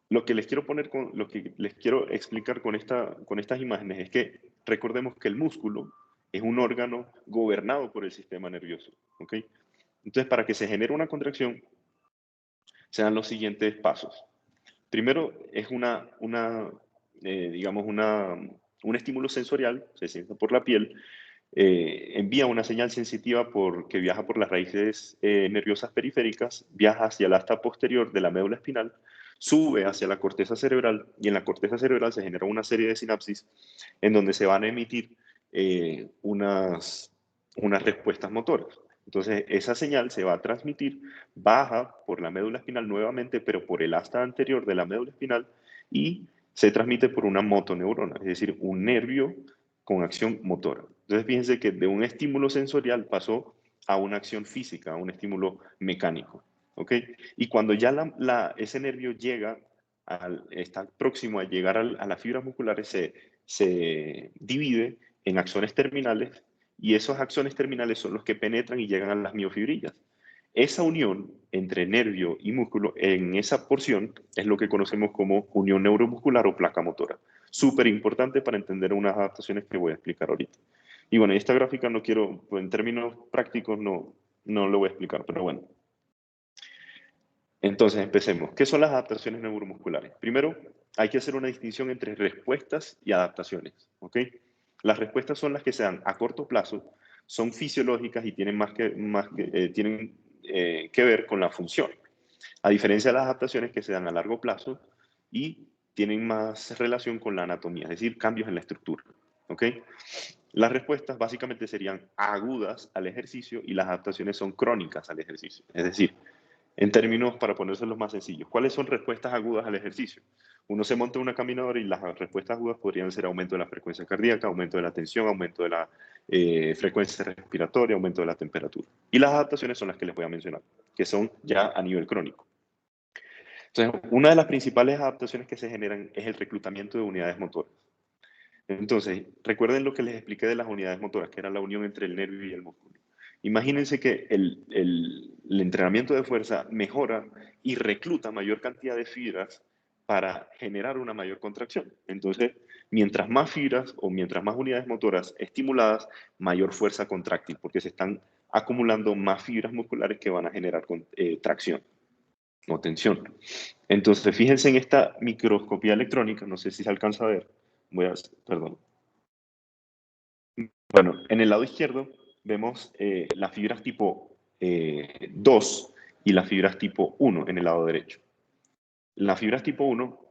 lo que les quiero explicar con estas imágenes es que recordemos que el músculo es un órgano gobernado por el sistema nervioso, ¿ok? Entonces, para que se genere una contracción, se dan los siguientes pasos. Primero es digamos, un estímulo sensorial, se siente por la piel, envía una señal sensitiva que viaja por las raíces nerviosas periféricas, viaja hacia el asta posterior de la médula espinal, sube hacia la corteza cerebral, y en la corteza cerebral se genera una serie de sinapsis en donde se van a emitir unas respuestas motoras. Entonces, esa señal se va a transmitir, baja por la médula espinal nuevamente, pero por el asta anterior de la médula espinal, y se transmite por una motoneurona, es decir, un nervio con acción motora. Entonces, fíjense que de un estímulo sensorial pasó a una acción física, a un estímulo mecánico. ¿Ok? Y cuando ya ese nervio está próximo a llegar a las fibras musculares, se divide en axones terminales, y esos axones terminales son los que penetran y llegan a las miofibrillas. Esa unión entre nervio y músculo en esa porción es lo que conocemos como unión neuromuscular o placa motora. Súper importante para entender unas adaptaciones que voy a explicar ahorita. Y bueno, esta gráfica no quiero, pues en términos prácticos no lo voy a explicar, pero bueno. Entonces, empecemos. ¿Qué son las adaptaciones neuromusculares? Primero, hay que hacer una distinción entre respuestas y adaptaciones, ¿ok? Las respuestas son las que se dan a corto plazo, son fisiológicas y tienen que ver con la función, a diferencia de las adaptaciones que se dan a largo plazo y tienen más relación con la anatomía, es decir, cambios en la estructura, ¿ok? Las respuestas básicamente serían agudas al ejercicio y las adaptaciones son crónicas al ejercicio, es decir, en términos, para ponérselos más sencillos, ¿cuáles son respuestas agudas al ejercicio? Uno se monta en una caminadora y las respuestas agudas podrían ser aumento de la frecuencia cardíaca, aumento de la tensión, aumento de la frecuencia respiratoria, aumento de la temperatura. Y las adaptaciones son las que les voy a mencionar, que son ya a nivel crónico. Entonces, una de las principales adaptaciones que se generan es el reclutamiento de unidades motoras. Entonces, recuerden lo que les expliqué de las unidades motoras, que era la unión entre el nervio y el músculo. Imagínense que el entrenamiento de fuerza mejora y recluta mayor cantidad de fibras para generar una mayor contracción. Entonces, mientras más fibras o mientras más unidades motoras estimuladas, mayor fuerza contráctil, porque se están acumulando más fibras musculares que van a generar tracción o tensión. Entonces, fíjense en esta microscopía electrónica, no sé si se alcanza a ver. Perdón. Bueno, en el lado izquierdo vemos las fibras tipo 2 y las fibras tipo 1 en el lado derecho. Las fibras tipo 1,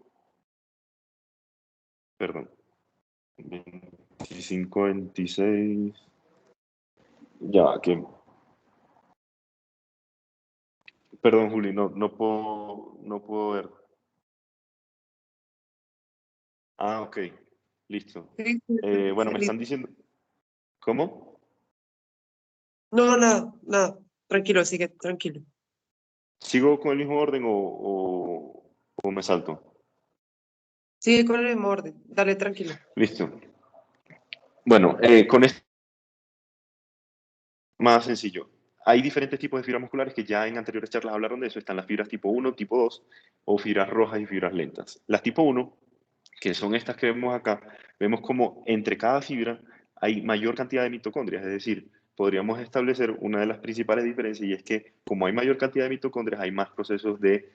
perdón, 25, 26, ya va, que... Perdón, Juli, no puedo ver. Ah, ok, listo. Bueno, me están diciendo... ¿Cómo? No, nada. Tranquilo, sigue, tranquilo. ¿Sigo con el mismo orden o me salto? Sigue con el mismo orden. Dale, tranquilo. Listo. Bueno, con esto más sencillo. Hay diferentes tipos de fibras musculares que ya en anteriores charlas hablaron de eso. Están las fibras tipo 1, tipo 2 o fibras rojas y fibras lentas. Las tipo 1, que son estas que vemos acá, vemos como entre cada fibra hay mayor cantidad de mitocondrias, es decir, podríamos establecer una de las principales diferencias, y es que como hay mayor cantidad de mitocondrias, hay más procesos de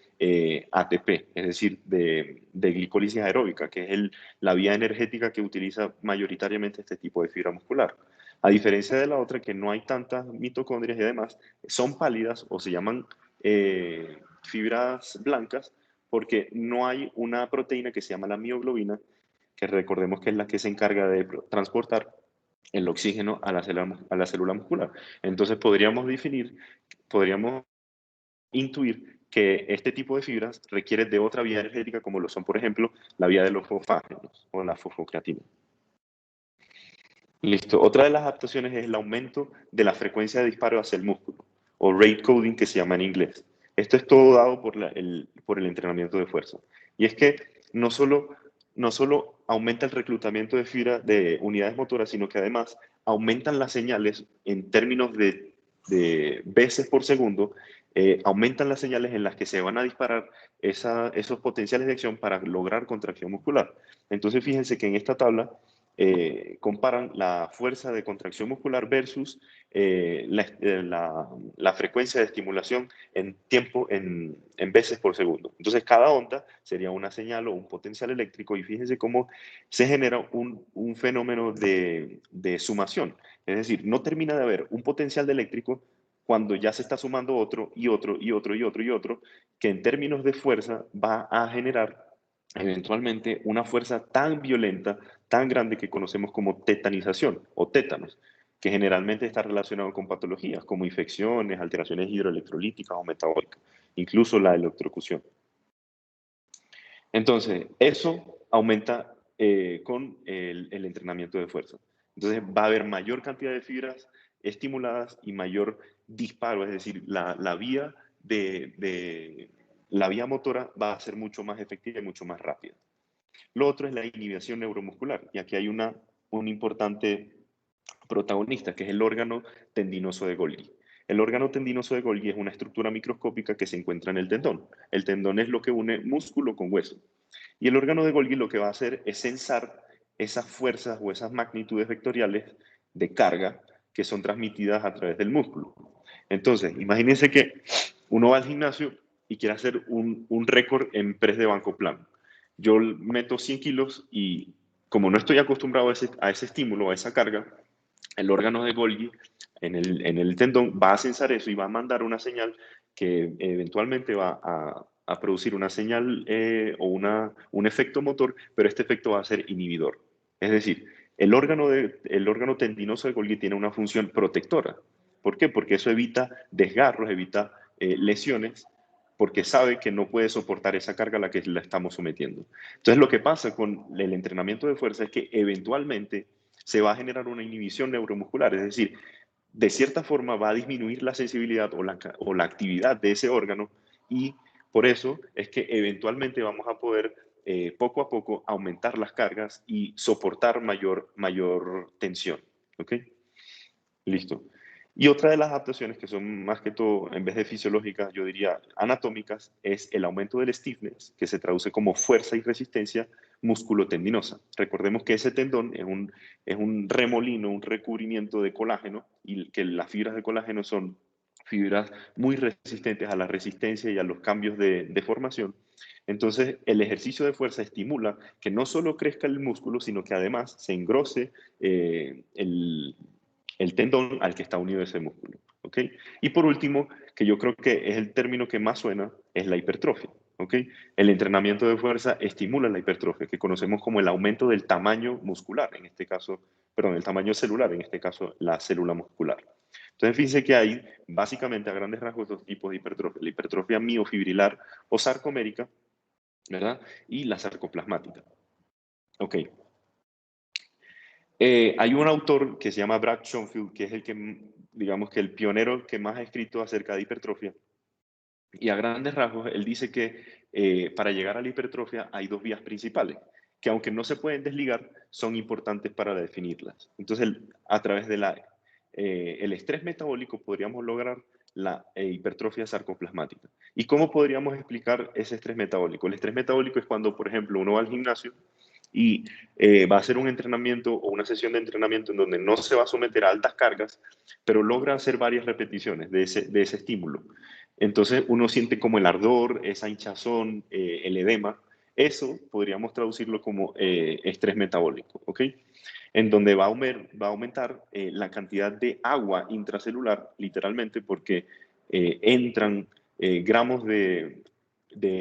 ATP, es decir, de glicólisis aeróbica, que es la vía energética que utiliza mayoritariamente este tipo de fibra muscular. A diferencia de la otra, que no hay tantas mitocondrias y además son pálidas o se llaman fibras blancas, porque no hay una proteína que se llama la mioglobina, que recordemos que es la que se encarga de transportar el oxígeno a la célula muscular. Entonces podríamos intuir que este tipo de fibras requiere de otra vía energética, como lo son, por ejemplo, la vía de los fosfágenos o la fosfocreatina. Listo. Otra de las adaptaciones es el aumento de la frecuencia de disparo hacia el músculo, o rate coding, que se llama en inglés. Esto es todo dado por el entrenamiento de fuerza. Y es que no solo aumenta el reclutamiento de fibra de unidades motoras, sino que además aumentan las señales en términos de veces por segundo, aumentan las señales en las que se van a disparar esos potenciales de acción para lograr contracción muscular. Entonces, fíjense que en esta tabla comparan la fuerza de contracción muscular versus la frecuencia de estimulación en tiempo, en veces por segundo. Entonces, cada onda sería una señal o un potencial eléctrico, y fíjense cómo se genera un fenómeno de sumación. Es decir, no termina de haber un potencial de eléctrico cuando ya se está sumando otro y otro y otro y otro y otro, que en términos de fuerza va a generar eventualmente una fuerza tan violenta, tan grande, que conocemos como tetanización o tétanos, que generalmente está relacionado con patologías como infecciones, alteraciones hidroelectrolíticas o metabólicas, incluso la electrocución. Entonces, eso aumenta con el entrenamiento de fuerza. Entonces, va a haber mayor cantidad de fibras estimuladas y mayor disparo, es decir, la vía la vía motora va a ser mucho más efectiva y mucho más rápida. Lo otro es la inhibición neuromuscular, y aquí hay un importante protagonista, que es el órgano tendinoso de Golgi. El órgano tendinoso de Golgi es una estructura microscópica que se encuentra en el tendón. El tendón es lo que une músculo con hueso. Y el órgano de Golgi lo que va a hacer es censar esas fuerzas o esas magnitudes vectoriales de carga que son transmitidas a través del músculo. Entonces, imagínense que uno va al gimnasio y quiere hacer un récord en press de banco plano. Yo meto 100 kilos y como no estoy acostumbrado a ese estímulo, a esa carga, el órgano de Golgi en el tendón va a censar eso y va a mandar una señal que eventualmente va a producir una señal o un efecto motor, pero este efecto va a ser inhibidor. Es decir, el órgano tendinoso de Golgi tiene una función protectora. ¿Por qué? Porque eso evita desgarros, evita lesiones, porque sabe que no puede soportar esa carga a la que la estamos sometiendo. Entonces, lo que pasa con el entrenamiento de fuerza es que eventualmente se va a generar una inhibición neuromuscular, es decir, de cierta forma va a disminuir la sensibilidad o la actividad de ese órgano, y por eso es que eventualmente vamos a poder poco a poco aumentar las cargas y soportar mayor tensión. ¿Ok? Listo. Y otra de las adaptaciones que son más que todo, en vez de fisiológicas, yo diría anatómicas, es el aumento del stiffness, que se traduce como fuerza y resistencia musculotendinosa. Recordemos que ese tendón es un remolino, un recubrimiento de colágeno, y que las fibras de colágeno son fibras muy resistentes a la resistencia y a los cambios de formación. Entonces, el ejercicio de fuerza estimula que no solo crezca el músculo, sino que además se engrose el tendón al que está unido ese músculo. ¿Ok? Y por último, que yo creo que es el término que más suena, es la hipertrofia. ¿Ok? El entrenamiento de fuerza estimula la hipertrofia, que conocemos como el aumento del tamaño muscular, en este caso, perdón, el tamaño celular, en este caso la célula muscular. Entonces, fíjense que hay básicamente a grandes rasgos dos tipos de hipertrofia: la hipertrofia miofibrilar o sarcomérica, ¿verdad? Y la sarcoplasmática. Ok. Hay un autor que se llama Brad Schoenfield, que es el que, digamos que el pionero que más ha escrito acerca de hipertrofia. Y a grandes rasgos, él dice que para llegar a la hipertrofia hay dos vías principales, que aunque no se pueden desligar, son importantes para definirlas. Entonces, a través de el estrés metabólico podríamos lograr la hipertrofia sarcoplasmática. ¿Y cómo podríamos explicar ese estrés metabólico? El estrés metabólico es cuando, por ejemplo, uno va al gimnasio y va a ser un entrenamiento o una sesión de entrenamiento en donde no se va a someter a altas cargas, pero logra hacer varias repeticiones de ese estímulo. Entonces uno siente como el ardor, esa hinchazón, el edema. Eso podríamos traducirlo como estrés metabólico, ¿ok? En donde va a aumentar la cantidad de agua intracelular, literalmente, porque entran gramos de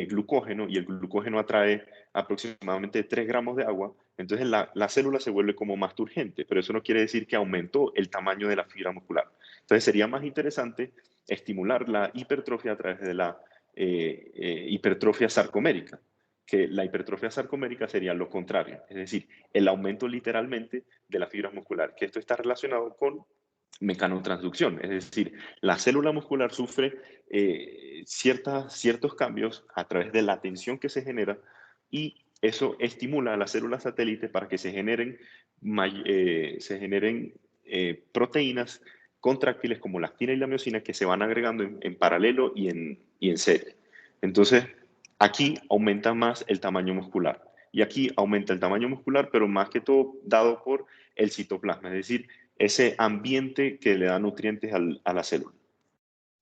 glucógeno y el glucógeno atrae aproximadamente 3 gramos de agua, entonces la célula se vuelve como más turgente, pero eso no quiere decir que aumentó el tamaño de la fibra muscular. Entonces sería más interesante estimular la hipertrofia a través de la hipertrofia sarcomérica, que la hipertrofia sarcomérica sería lo contrario, es decir, el aumento literalmente de la fibra muscular, que esto está relacionado con mecanotransducción, es decir, la célula muscular sufre ciertos cambios a través de la tensión que se genera y eso estimula a las células satélites para que se generen proteínas contráctiles como la actina y la miosina que se van agregando en paralelo y en serie. Entonces, aquí aumenta más el tamaño muscular. Y aquí aumenta el tamaño muscular, pero más que todo dado por el citoplasma, es decir, ese ambiente que le da nutrientes a la célula.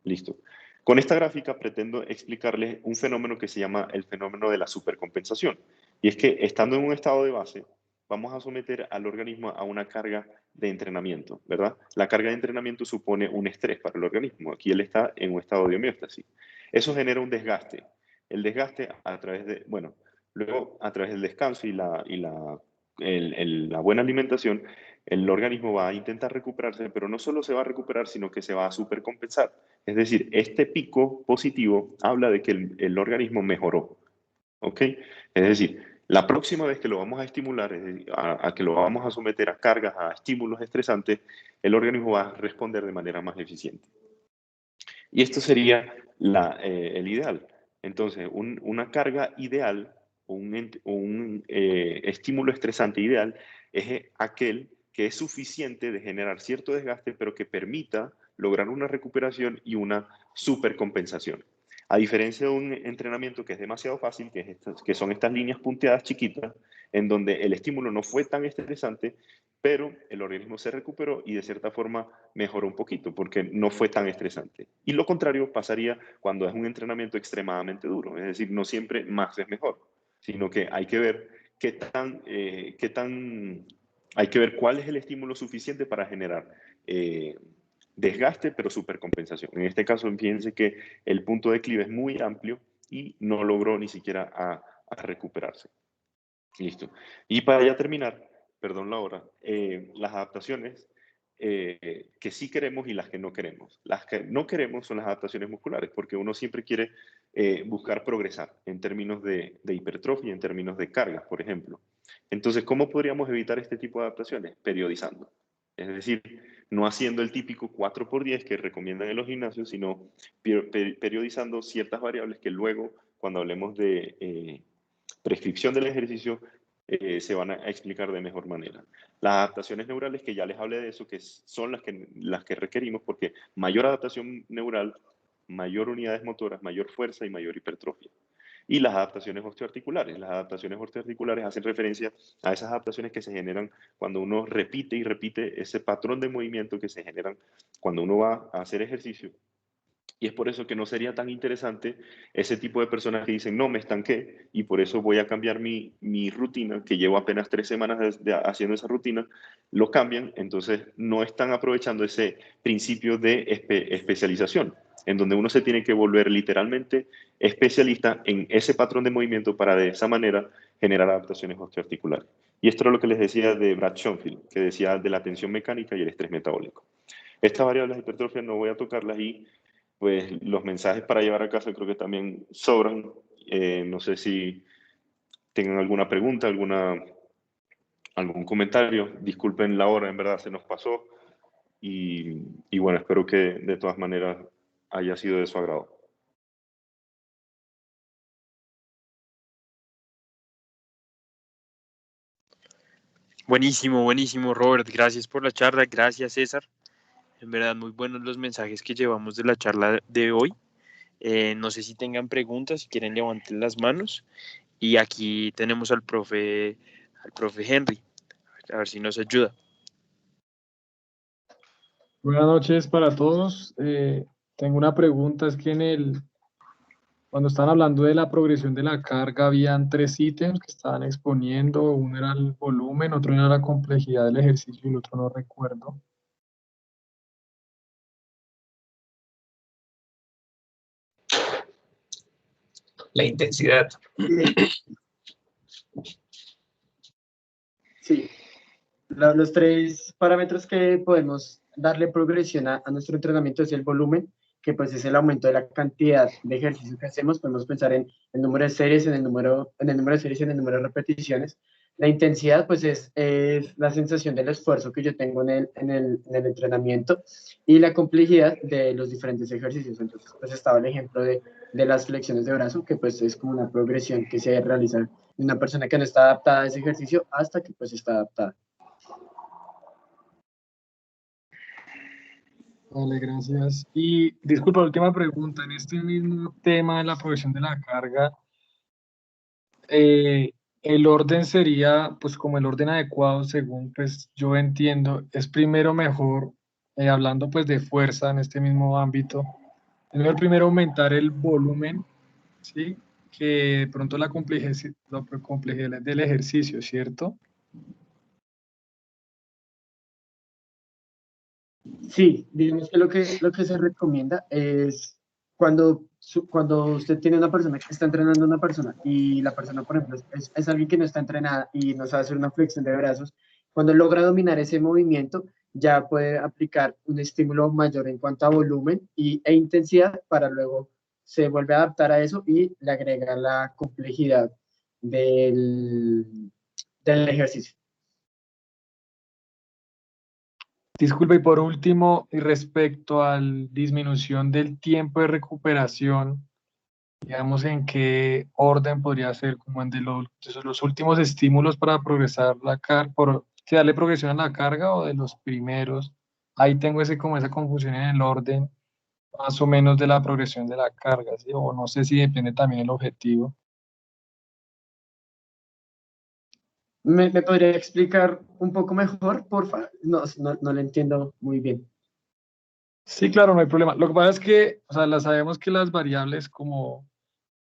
Listo. Con esta gráfica pretendo explicarles un fenómeno que se llama el fenómeno de la supercompensación. Y es que estando en un estado de base, vamos a someter al organismo a una carga de entrenamiento, ¿verdad? La carga de entrenamiento supone un estrés para el organismo. Aquí él está en un estado de homeostasis. Eso genera un desgaste. El desgaste a través de, bueno, luego a través del descanso y la buena alimentación, el organismo va a intentar recuperarse, pero no solo se va a recuperar, sino que se va a supercompensar. Es decir, este pico positivo habla de que el organismo mejoró, ¿ok? Es decir, la próxima vez que lo vamos a estimular, a que lo vamos a someter a cargas, a estímulos estresantes, el organismo va a responder de manera más eficiente. Y esto sería el ideal. Entonces, una carga ideal, un estímulo estresante ideal, es aquel que es suficiente de generar cierto desgaste, pero que permita lograr una recuperación y una supercompensación. A diferencia de un entrenamiento que es demasiado fácil, que son estas líneas punteadas chiquitas, en donde el estímulo no fue tan estresante, pero el organismo se recuperó y de cierta forma mejoró un poquito porque no fue tan estresante. Y lo contrario pasaría cuando es un entrenamiento extremadamente duro, es decir, no siempre más es mejor, sino que hay que ver hay que ver cuál es el estímulo suficiente para generar desgaste, pero supercompensación. En este caso, fíjense que el punto de declive es muy amplio y no logró ni siquiera a recuperarse. Listo. Y para ya terminar, perdón la hora, las adaptaciones que sí queremos y las que no queremos. Las que no queremos son las adaptaciones musculares, porque uno siempre quiere buscar progresar en términos de hipertrofia, en términos de cargas, por ejemplo. Entonces, ¿cómo podríamos evitar este tipo de adaptaciones? Periodizando. Es decir, no haciendo el típico 4x10 que recomiendan en los gimnasios, sino periodizando ciertas variables que luego, cuando hablemos de prescripción del ejercicio, se van a explicar de mejor manera. Las adaptaciones neurales, que ya les hablé de eso, que son las que requerimos, porque mayor adaptación neural, mayor unidades motoras, mayor fuerza y mayor hipertrofia. Y las adaptaciones osteoarticulares. Las adaptaciones osteoarticulares hacen referencia a esas adaptaciones que se generan cuando uno repite y repite ese patrón de movimiento que se generan cuando uno va a hacer ejercicio. Y es por eso que no sería tan interesante ese tipo de personas que dicen, no, me estanqué y por eso voy a cambiar mi rutina, que llevo apenas 3 semanas haciendo esa rutina, lo cambian, entonces no están aprovechando ese principio de especialización, en donde uno se tiene que volver literalmente especialista en ese patrón de movimiento para de esa manera generar adaptaciones osteoarticulares. Y esto es lo que les decía de Brad Schoenfeld, que decía de la tensión mecánica y el estrés metabólico. Estas variables de hipertrofia no voy a tocarlas y pues los mensajes para llevar a casa creo que también sobran. No sé si tengan alguna pregunta, algún comentario. Disculpen la hora, en verdad se nos pasó. Y bueno, espero que de todas maneras haya sido de su agrado. Buenísimo, buenísimo, Robert. Gracias por la charla. Gracias, César. En verdad, muy buenos los mensajes que llevamos de la charla de hoy. No sé si tengan preguntas, si quieren levanten las manos. Y aquí tenemos al profe al profe Henry, a ver si nos ayuda. Buenas noches para todos. Tengo una pregunta, es que cuando están hablando de la progresión de la carga, habían 3 ítems que estaban exponiendo. Uno era el volumen, otro era la complejidad del ejercicio y el otro no recuerdo. La intensidad. Sí, los 3 parámetros que podemos darle progresión a nuestro entrenamiento es el volumen, que pues es el aumento de la cantidad de ejercicios que hacemos. Podemos pensar en el número de series, en el número de series y en el número de repeticiones. La intensidad pues es la sensación del esfuerzo que yo tengo en el entrenamiento, y la complejidad de los diferentes ejercicios. Entonces pues estaba el ejemplo de las flexiones de brazo, que pues es como una progresión que se realiza de una persona que no está adaptada a ese ejercicio hasta que pues está adaptada. Vale, gracias. Y disculpa, última pregunta. En este mismo tema de la progresión de la carga, el orden sería, pues como el orden adecuado, según pues yo entiendo, es primero mejor, hablando pues de fuerza en este mismo ámbito, es mejor primero aumentar el volumen, ¿sí? Que de pronto la complejidad del ejercicio, ¿cierto? Sí, digamos que lo que se recomienda es cuando usted tiene una persona que está entrenando a una persona, y la persona, por ejemplo, es alguien que no está entrenada y no sabe hacer una flexión de brazos. Cuando logra dominar ese movimiento, ya puede aplicar un estímulo mayor en cuanto a volumen e intensidad, para luego se vuelve a adaptar a eso y le agrega la complejidad del ejercicio. Disculpe, y por último, y respecto a la disminución del tiempo de recuperación, digamos, ¿en qué orden podría ser? Como en de los últimos estímulos para progresar la carga, si darle progresión a la carga, o de los primeros. Ahí tengo como esa confusión en el orden, más o menos, de la progresión de la carga, ¿sí? O no sé si depende también el objetivo. ¿Me podría explicar un poco mejor, porfa? No lo entiendo muy bien. Sí, claro, no hay problema. Lo que pasa es que, o sea, sabemos que las variables, como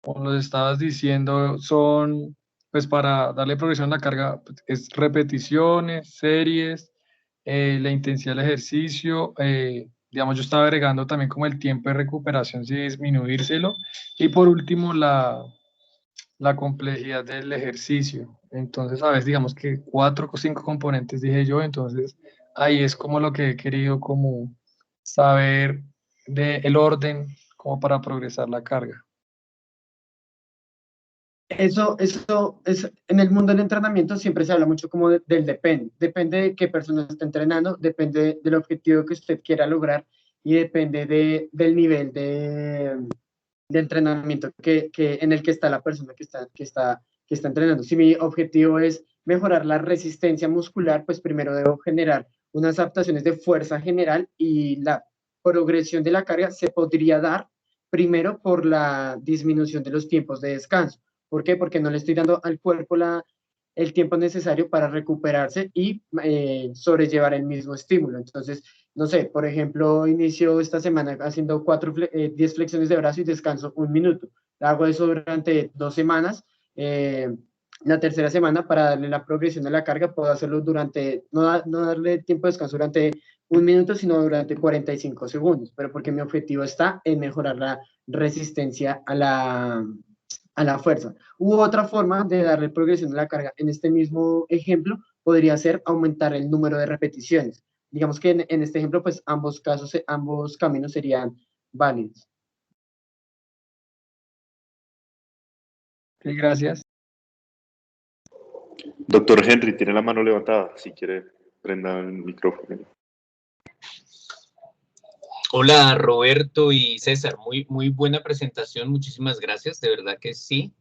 nos estabas diciendo, son, pues para darle progresión a la carga, pues, es repeticiones, series, la intensidad del ejercicio, digamos, yo estaba agregando también como el tiempo de recuperación, si disminuírselo, y por último la complejidad del ejercicio. Entonces, a veces digamos que 4 o 5 componentes dije yo, entonces ahí es como lo que he querido como saber el orden como para progresar la carga. Eso es, en el mundo del entrenamiento siempre se habla mucho como del depende. Depende de qué persona está entrenando, depende del objetivo que usted quiera lograr, y depende del nivel de entrenamiento en el que está la persona que está entrenando. Si mi objetivo es mejorar la resistencia muscular, pues primero debo generar unas adaptaciones de fuerza general, y la progresión de la carga se podría dar primero por la disminución de los tiempos de descanso. ¿Por qué? Porque no le estoy dando al cuerpo el tiempo necesario para recuperarse y sobrellevar el mismo estímulo. Entonces, no sé, por ejemplo, inicio esta semana haciendo 10 flexiones de brazo y descanso 1 minuto. Hago eso durante 2 semanas. La tercera semana, para darle la progresión de la carga, puedo hacerlo no darle tiempo de descanso durante 1 minuto, sino durante 45 segundos, pero porque mi objetivo está en mejorar la resistencia a la fuerza. Otra forma de darle progresión a la carga en este mismo ejemplo podría ser aumentar el número de repeticiones. Digamos que en este ejemplo, pues ambos caminos serían válidos. Sí, gracias. Doctor Henry, tiene la mano levantada. Si quiere, prenda el micrófono. Hola Roberto y César, muy buena presentación, muchísimas gracias, de verdad que sí.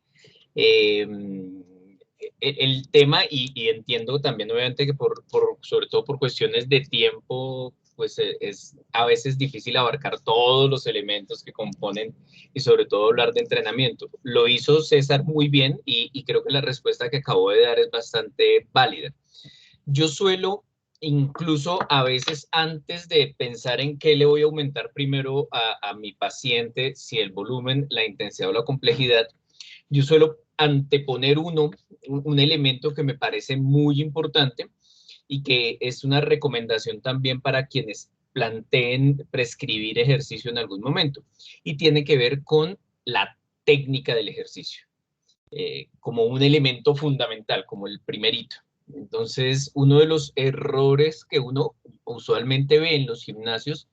El tema, y entiendo también obviamente que sobre todo por cuestiones de tiempo, pues es a veces difícil abarcar todos los elementos que componen y sobre todo hablar de entrenamiento. Lo hizo César muy bien y creo que la respuesta que acabo de dar es bastante válida. Yo suelo, incluso a veces antes de pensar en qué le voy a aumentar primero a mi paciente, si el volumen, la intensidad o la complejidad, yo suelo anteponer un elemento que me parece muy importante y que es una recomendación también para quienes planteen prescribir ejercicio en algún momento. Y tiene que ver con la técnica del ejercicio, como un elemento fundamental, como el primerito. Entonces, uno de los errores que uno usualmente ve en los gimnasios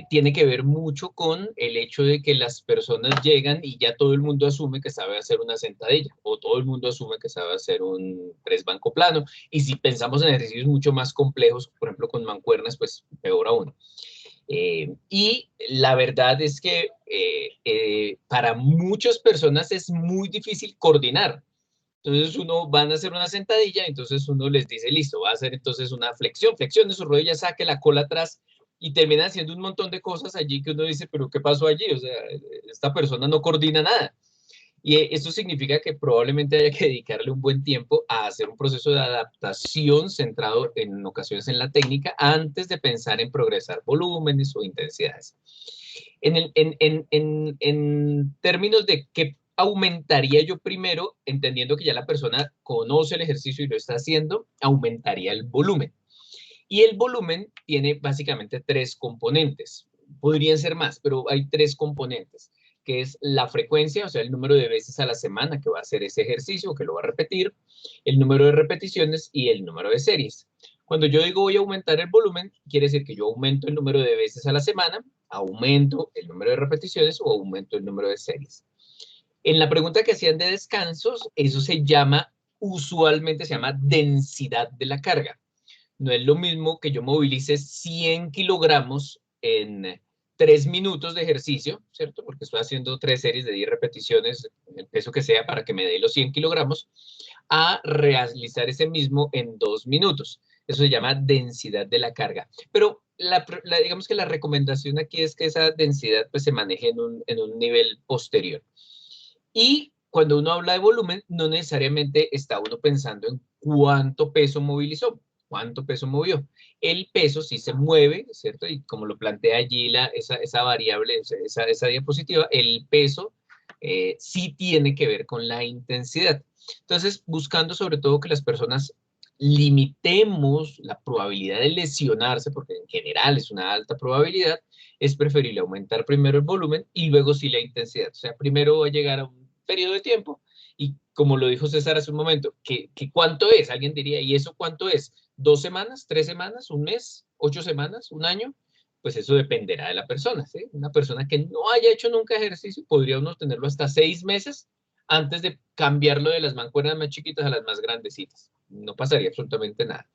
tiene que ver mucho con el hecho de que las personas llegan y ya todo el mundo asume que sabe hacer una sentadilla o todo el mundo asume que sabe hacer un press banco plano. Y si pensamos en ejercicios mucho más complejos, por ejemplo con mancuernas, pues peor aún. Y la verdad es que para muchas personas es muy difícil coordinar. Entonces uno van a hacer una sentadilla, entonces uno les dice, listo, va a hacer entonces una flexión, flexione su rodilla, saque la cola atrás y termina haciendo un montón de cosas allí que uno dice, pero ¿qué pasó allí? O sea, esta persona no coordina nada. Y esto significa que probablemente haya que dedicarle un buen tiempo a hacer un proceso de adaptación centrado en ocasiones en la técnica antes de pensar en progresar volúmenes o intensidades. En términos de qué aumentaría yo primero, entendiendo que ya la persona conoce el ejercicio y lo está haciendo, aumentaría el volumen. Y el volumen tiene básicamente tres componentes. Podrían ser más, pero hay tres componentes, que es la frecuencia, o sea, el número de veces a la semana que va a hacer ese ejercicio, que lo va a repetir, el número de repeticiones y el número de series. Cuando yo digo voy a aumentar el volumen, quiere decir que yo aumento el número de veces a la semana, aumento el número de repeticiones o aumento el número de series. En la pregunta que hacían de descansos, eso usualmente se llama densidad de la carga. No es lo mismo que yo movilice 100 kilogramos en 3 minutos de ejercicio, ¿cierto? Porque estoy haciendo 3 series de 10 repeticiones, el peso que sea para que me dé los 100 kilogramos, a realizar ese mismo en 2 minutos. Eso se llama densidad de la carga. Pero digamos que la recomendación aquí es que esa densidad pues, se maneje en un nivel posterior. Y cuando uno habla de volumen, no necesariamente está uno pensando en cuánto peso movilizó, cuánto peso movió. El peso sí se mueve, ¿cierto? Y como lo plantea allí esa variable, esa diapositiva, el peso sí tiene que ver con la intensidad. Entonces, buscando sobre todo que las personas limitemos la probabilidad de lesionarse, porque en general es una alta probabilidad, es preferible aumentar primero el volumen y luego sí la intensidad. O sea, primero va a llegar a un periodo de tiempo y como lo dijo César hace un momento, ¿que cuánto es? Alguien diría, ¿y eso cuánto es? ¿2 semanas? ¿3 semanas? ¿Un mes? ¿8 semanas? ¿Un año? Pues eso dependerá de la persona, ¿sí? Una persona que no haya hecho nunca ejercicio, podría uno tenerlo hasta 6 meses antes de cambiarlo de las mancuernas más chiquitas a las más grandecitas. No pasaría absolutamente nada.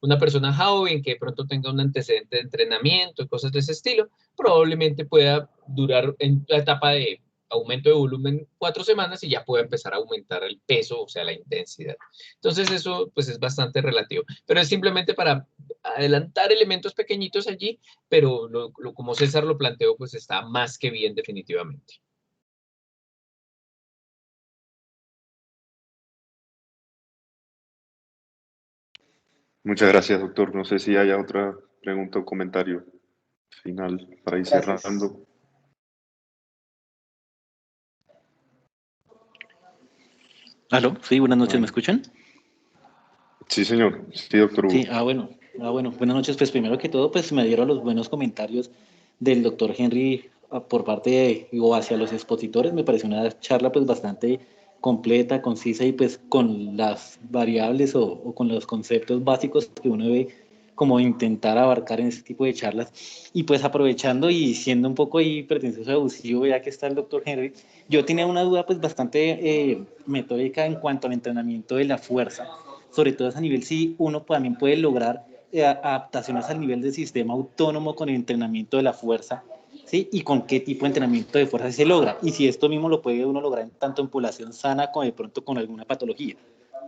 Una persona joven que de pronto tenga un antecedente de entrenamiento y cosas de ese estilo, probablemente pueda durar en la etapa de aumento de volumen 4 semanas y ya pueda empezar a aumentar el peso, o sea, la intensidad. Entonces eso pues es bastante relativo, pero es simplemente para adelantar elementos pequeñitos allí, pero como César lo planteó, pues está más que bien definitivamente. Muchas gracias, doctor. No sé si haya otra pregunta o comentario final para ir cerrando. ¿Aló? Sí, buenas noches, ¿me escuchan? Sí, señor. Sí, doctor Hugo. Sí, bueno. Buenas noches. Pues primero que todo, pues me dieron los buenos comentarios del doctor Henry por parte o hacia los expositores. Me pareció una charla pues bastante completa, concisa y pues con las variables o con los conceptos básicos que uno debe como intentar abarcar en este tipo de charlas. Y pues aprovechando y siendo un poco ahí pretencioso y abusivo, ya que está el doctor Henry, yo tenía una duda pues bastante metódica en cuanto al entrenamiento de la fuerza, sobre todo a nivel si uno también puede lograr adaptaciones al nivel del sistema autónomo con el entrenamiento de la fuerza, ¿sí? Y con qué tipo de entrenamiento de fuerza se logra, y si esto mismo lo puede uno lograr tanto en población sana como de pronto con alguna patología.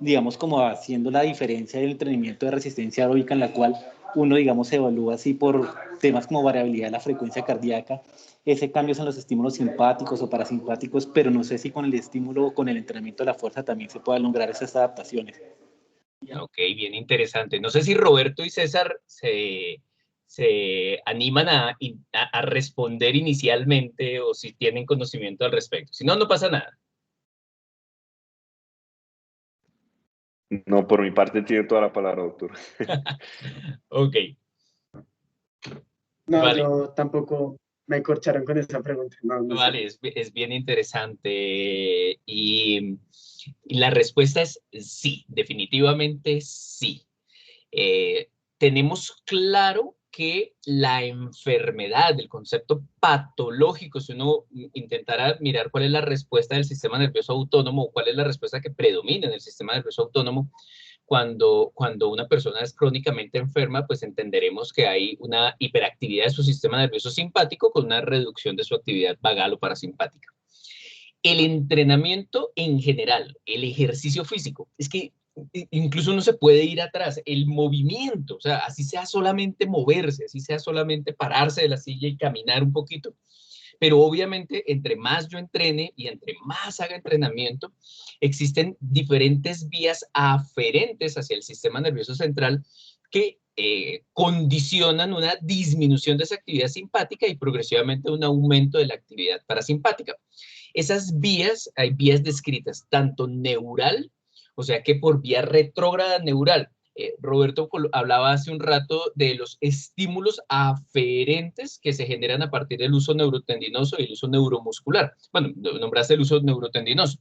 digamos, como haciendo la diferencia del entrenamiento de resistencia aeróbica, en la cual uno, digamos, se evalúa así por temas como variabilidad de la frecuencia cardíaca, ese cambio en los estímulos simpáticos o parasimpáticos, pero no sé si con el estímulo o con el entrenamiento de la fuerza también se puedan lograr esas adaptaciones. Ok, bien interesante. No sé si Roberto y César se animan a responder inicialmente o si tienen conocimiento al respecto. Si no, no pasa nada. No, por mi parte tiene toda la palabra, doctor. Ok, No, vale. yo tampoco me corcharon con esa pregunta. No, no sé. Vale, es bien interesante y la respuesta es sí, definitivamente sí. Tenemos claro que la enfermedad, el concepto patológico, si uno intentara mirar cuál es la respuesta del sistema nervioso autónomo o cuál es la respuesta que predomina en el sistema nervioso autónomo, cuando una persona es crónicamente enferma, pues entenderemos que hay una hiperactividad de su sistema nervioso simpático con una reducción de su actividad vagal o parasimpática. El entrenamiento en general, el ejercicio físico, es que incluso no se puede ir atrás, el movimiento, o sea, así sea solamente moverse, así sea solamente pararse de la silla y caminar un poquito, pero obviamente entre más yo entrene y entre más haga entrenamiento, existen diferentes vías aferentes hacia el sistema nervioso central que condicionan una disminución de esa actividad simpática y progresivamente un aumento de la actividad parasimpática. Esas vías, hay vías descritas tanto neural, o sea que por vía retrógrada neural. Roberto hablaba hace un rato de los estímulos aferentes que se generan a partir del uso neurotendinoso y el uso neuromuscular. Bueno, nombraste el uso neurotendinoso,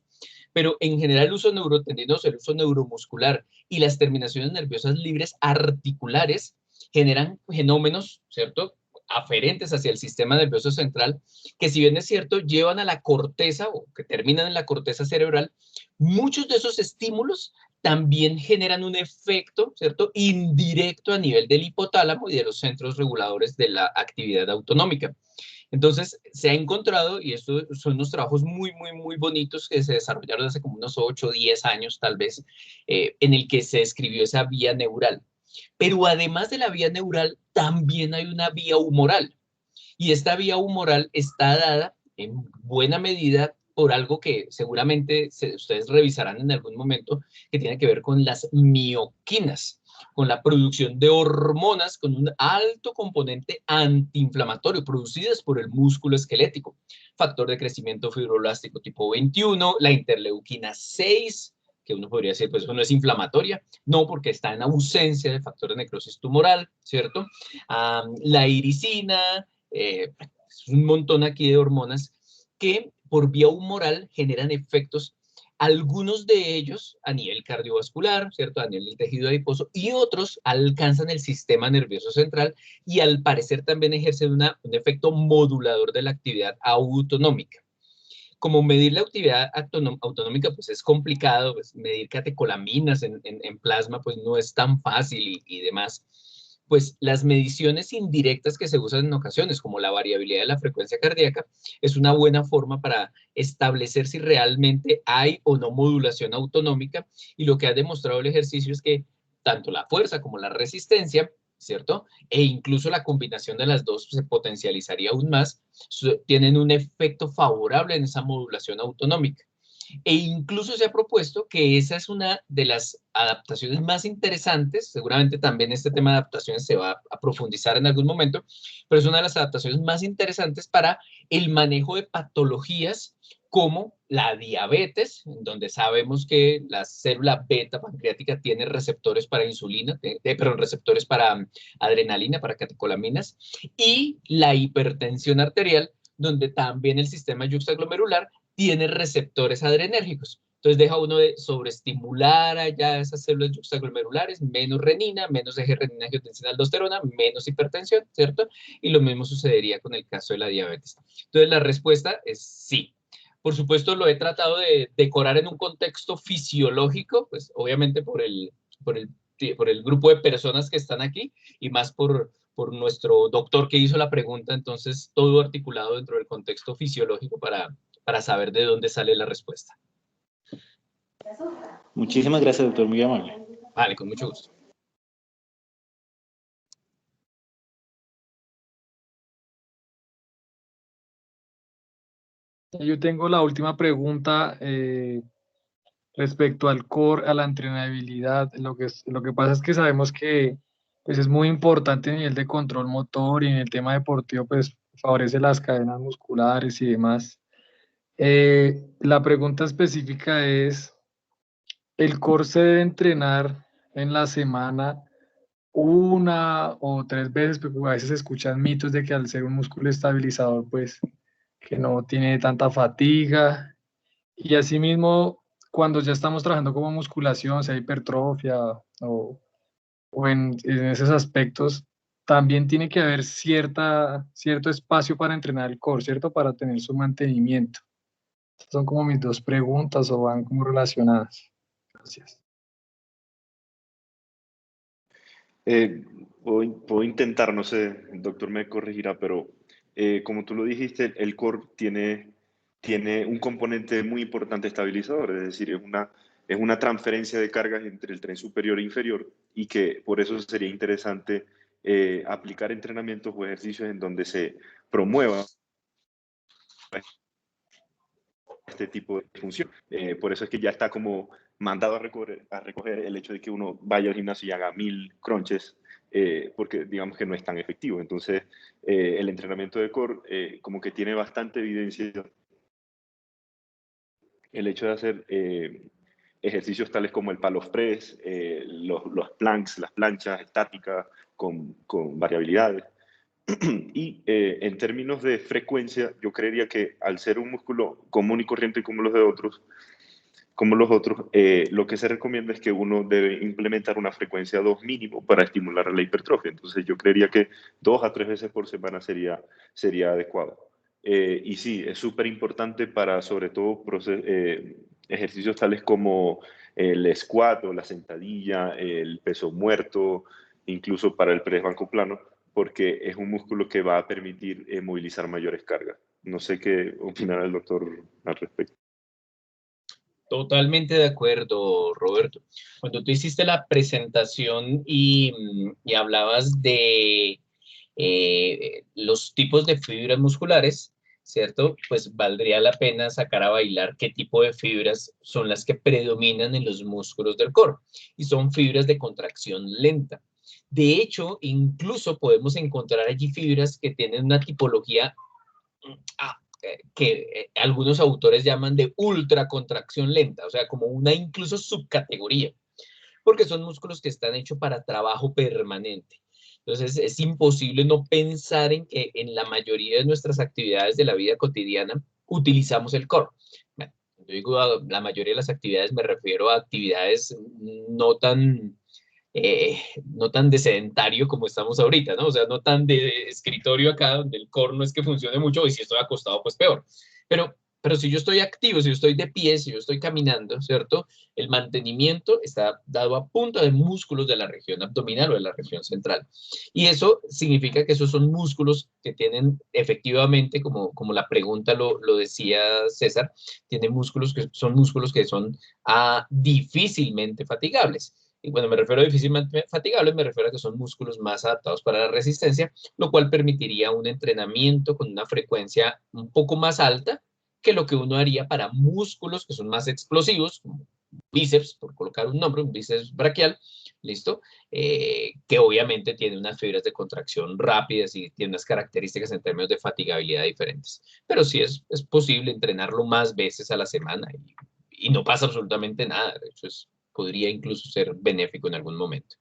pero en general el uso neurotendinoso, el uso neuromuscular y las terminaciones nerviosas libres articulares generan fenómenos, ¿cierto?, aferentes hacia el sistema nervioso central, que si bien es cierto, llevan a la corteza o que terminan en la corteza cerebral, muchos de esos estímulos también generan un efecto, ¿cierto?, indirecto a nivel del hipotálamo y de los centros reguladores de la actividad autonómica. Entonces, se ha encontrado, y estos son unos trabajos muy, muy, muy bonitos que se desarrollaron hace como unos 8 o 10 años, tal vez, en el que se describió esa vía neural. Pero además de la vía neural, también hay una vía humoral. Y esta vía humoral está dada en buena medida por algo que seguramente ustedes revisarán en algún momento, que tiene que ver con las mioquinas, con la producción de hormonas con un alto componente antiinflamatorio producidas por el músculo esquelético. Factor de crecimiento fibroblástico tipo 21, la interleuquina 6, que uno podría decir, pues eso no es inflamatoria, no, porque está en ausencia de factor de necrosis tumoral, ¿cierto? La iricina, es un montón aquí de hormonas que por vía humoral generan efectos, algunos de ellos a nivel cardiovascular, ¿cierto?, a nivel del tejido adiposo, y otros alcanzan el sistema nervioso central y al parecer también ejercen un efecto modulador de la actividad autonómica. Como medir la actividad autonómica pues es complicado, pues medir catecolaminas en plasma pues no es tan fácil y demás. Pues las mediciones indirectas que se usan en ocasiones, como la variabilidad de la frecuencia cardíaca, es una buena forma para establecer si realmente hay o no modulación autonómica, y lo que ha demostrado el ejercicio es que tanto la fuerza como la resistencia, ¿cierto?, e incluso la combinación de las dos se potencializaría aún más, tienen un efecto favorable en esa modulación autonómica. E incluso se ha propuesto que esa es una de las adaptaciones más interesantes, seguramente también este tema de adaptaciones se va a profundizar en algún momento, pero es una de las adaptaciones más interesantes para el manejo de patologías como la diabetes, en donde sabemos que la célula beta pancreática tiene receptores para insulina, perdón, receptores para adrenalina, para catecolaminas, y la hipertensión arterial, donde también el sistema yuxtaglomerular tiene receptores adrenérgicos. Entonces deja uno de sobreestimular allá esas células yuxtaglomerulares, menos renina, menos eje renina-angiotensina-aldosterona, menos hipertensión, ¿cierto? Y lo mismo sucedería con el caso de la diabetes. Entonces la respuesta es sí. Por supuesto lo he tratado de decorar en un contexto fisiológico, pues obviamente por el grupo de personas que están aquí y más por nuestro doctor que hizo la pregunta, entonces todo articulado dentro del contexto fisiológico para saber de dónde sale la respuesta. Muchísimas gracias, doctor, muy amable. Vale, con mucho gusto. Yo tengo la última pregunta respecto al core, a la entrenabilidad. Lo que pasa es que sabemos que pues, es muy importante a nivel de control motor y en el tema deportivo pues favorece las cadenas musculares y demás. La pregunta específica es, ¿el core se debe entrenar en la semana una o tres veces? Porque a veces se escuchan mitos de que al ser un músculo estabilizador pues que no tiene tanta fatiga. Y asimismo, cuando ya estamos trabajando como musculación, sea hipertrofia en esos aspectos, también tiene que haber cierto espacio para entrenar el core, ¿cierto? Para tener su mantenimiento. Estas son como mis dos preguntas o van como relacionadas. Gracias. Puedo intentar, no sé, el doctor me corregirá, pero como tú lo dijiste, el core tiene un componente muy importante estabilizador, es decir, es una transferencia de cargas entre el tren superior e inferior y que por eso sería interesante aplicar entrenamientos o ejercicios en donde se promueva este tipo de función. Por eso es que ya está como mandado a recoger el hecho de que uno vaya al gimnasio y haga 1000 crunches, porque digamos que no es tan efectivo. Entonces, el entrenamiento de core como que tiene bastante evidencia el hecho de hacer ejercicios tales como el palo press, los planks, las planchas estáticas con variabilidades. Y en términos de frecuencia, yo creería que al ser un músculo común y corriente como los otros, lo que se recomienda es que uno debe implementar una frecuencia 2 mínimo para estimular la hipertrofia. Entonces yo creería que 2 a 3 veces por semana sería adecuado. Y sí, es súper importante para sobre todo ejercicios tales como el squat o la sentadilla, el peso muerto, incluso para el press banco plano, porque es un músculo que va a permitir movilizar mayores cargas. No sé qué opinará el doctor al respecto. Totalmente de acuerdo, Roberto. Cuando tú hiciste la presentación y hablabas de los tipos de fibras musculares, ¿cierto? Pues valdría la pena sacar a bailar qué tipo de fibras son las que predominan en los músculos del core. Y son fibras de contracción lenta. De hecho, incluso podemos encontrar allí fibras que tienen una tipología que algunos autores llaman de ultracontracción lenta, o sea, como una incluso subcategoría, porque son músculos que están hechos para trabajo permanente. Entonces, es imposible no pensar en que en la mayoría de nuestras actividades de la vida cotidiana utilizamos el core. Bueno, yo digo la mayoría de las actividades, me refiero a actividades no tan no tan de sedentario como estamos ahorita, ¿no? O sea, no tan de escritorio acá, donde el core no es que funcione mucho, y si estoy acostado, pues peor. Pero si yo estoy activo, si yo estoy de pie, si yo estoy caminando, ¿cierto? El mantenimiento está dado a punta de músculos de la región abdominal o de la región central. Y eso significa que esos son músculos que tienen efectivamente, como la pregunta lo decía César, tienen músculos que son difícilmente fatigables. Y cuando me refiero a difícilmente fatigables, me refiero a que son músculos más adaptados para la resistencia, lo cual permitiría un entrenamiento con una frecuencia un poco más alta que lo que uno haría para músculos que son más explosivos, como bíceps, por colocar un nombre, un bíceps braquial, ¿listo? Que obviamente tiene unas fibras de contracción rápidas y tiene unas características en términos de fatigabilidad diferentes. Pero sí es posible entrenarlo más veces a la semana y no pasa absolutamente nada. De hecho, podría incluso ser benéfico en algún momento.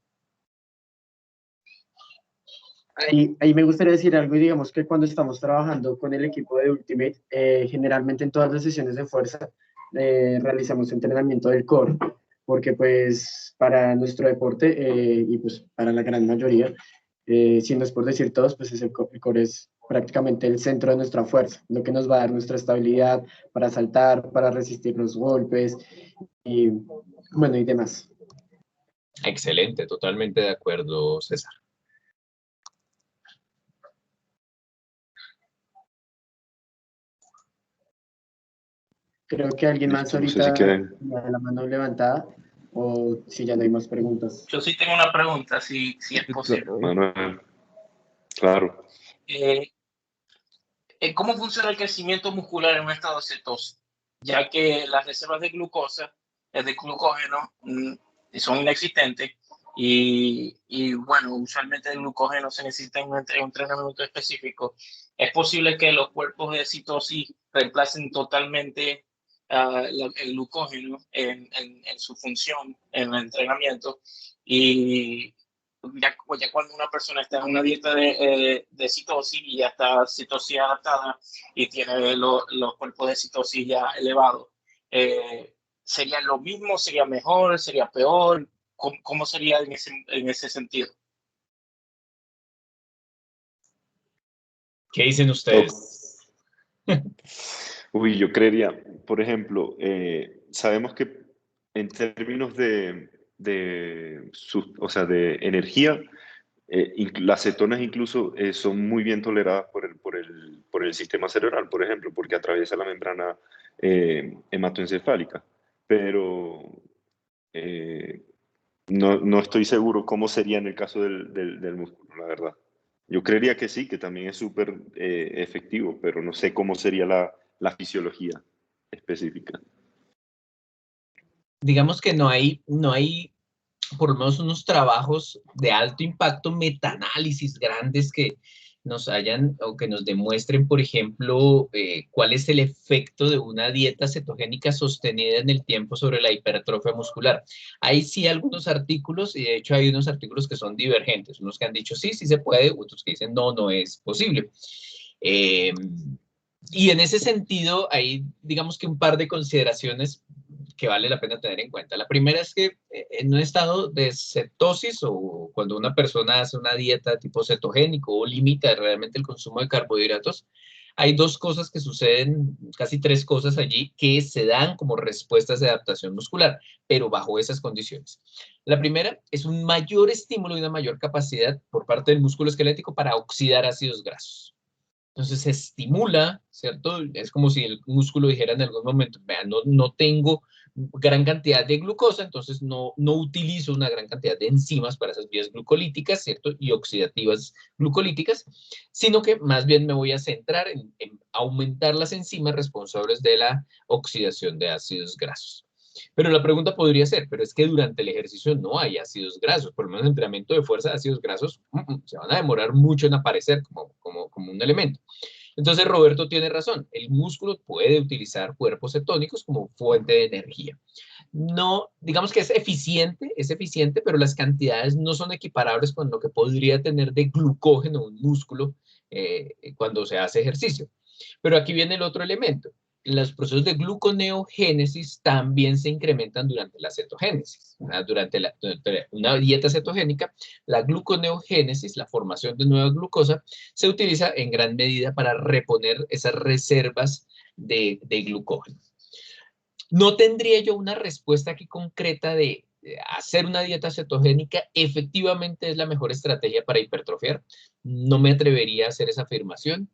Ahí me gustaría decir algo, y digamos que cuando estamos trabajando con el equipo de Ultimate, generalmente en todas las sesiones de fuerza realizamos entrenamiento del core, porque pues para nuestro deporte y pues para la gran mayoría, si no es por decir todos, pues el core es prácticamente el centro de nuestra fuerza, lo que nos va a dar nuestra estabilidad para saltar, para resistir los golpes y bueno, y demás. Excelente, totalmente de acuerdo, César. Creo que alguien más Listo, no sé si ahorita quieren. tiene la mano levantada o si ya no hay más preguntas. Yo sí tengo una pregunta, si es posible. Manuel, claro. ¿Cómo funciona el crecimiento muscular en un estado de cetosis? Ya que las reservas de glucosa, de glucógeno, son inexistentes y bueno, usualmente el glucógeno se necesita en un entrenamiento específico. ¿Es posible que los cuerpos de citosis reemplacen totalmente el glucógeno en su función en el entrenamiento? Y ya cuando una persona está en una dieta de citosis y ya está citosis adaptada y tiene los cuerpos de citosis ya elevados, ¿sería lo mismo? ¿Sería mejor? ¿Sería peor? ¿Cómo sería en ese sentido? ¿Qué dicen ustedes? Uy, yo creería, por ejemplo, sabemos que en términos o sea, de energía, las cetonas incluso son muy bien toleradas por el sistema cerebral, por ejemplo, porque atraviesa la membrana hematoencefálica. Pero no estoy seguro cómo sería en el caso del músculo, la verdad. Yo creería que sí, que también es súper efectivo, pero no sé cómo sería la fisiología específica. Digamos que no hay por lo menos unos trabajos de alto impacto, metaanálisis grandes que nos hayan o que nos demuestren, por ejemplo, cuál es el efecto de una dieta cetogénica sostenida en el tiempo sobre la hipertrofia muscular. Hay sí algunos artículos, y de hecho hay unos artículos que son divergentes, unos que han dicho sí, sí se puede, otros que dicen no, no es posible. Y en ese sentido, hay, digamos que un par de consideraciones que vale la pena tener en cuenta. La primera es que en un estado de cetosis o cuando una persona hace una dieta tipo cetogénico o limita realmente el consumo de carbohidratos, hay dos cosas que suceden, casi tres cosas allí, que se dan como respuestas de adaptación muscular, pero bajo esas condiciones. La primera es un mayor estímulo y una mayor capacidad por parte del músculo esquelético para oxidar ácidos grasos. Entonces se estimula, ¿cierto? Es como si el músculo dijera en algún momento, vean, no tengo gran cantidad de glucosa, entonces no utilizo una gran cantidad de enzimas para esas vías glucolíticas, ¿cierto? Y oxidativas glucolíticas, sino que más bien me voy a centrar en aumentar las enzimas responsables de la oxidación de ácidos grasos. Pero la pregunta podría ser, pero es que durante el ejercicio no hay ácidos grasos, por lo menos en entrenamiento de fuerza, ácidos grasos se van a demorar mucho en aparecer como un elemento. Entonces Roberto tiene razón, el músculo puede utilizar cuerpos cetónicos como fuente de energía. No, digamos que es eficiente, pero las cantidades no son equiparables con lo que podría tener de glucógeno un músculo cuando se hace ejercicio. Pero aquí viene el otro elemento. Los procesos de gluconeogénesis también se incrementan durante la cetogénesis. Durante una dieta cetogénica, la gluconeogénesis, la formación de nueva glucosa, se utiliza en gran medida para reponer esas reservas de glucógeno. No tendría yo una respuesta aquí concreta de hacer una dieta cetogénica efectivamente es la mejor estrategia para hipertrofiar. No me atrevería a hacer esa afirmación.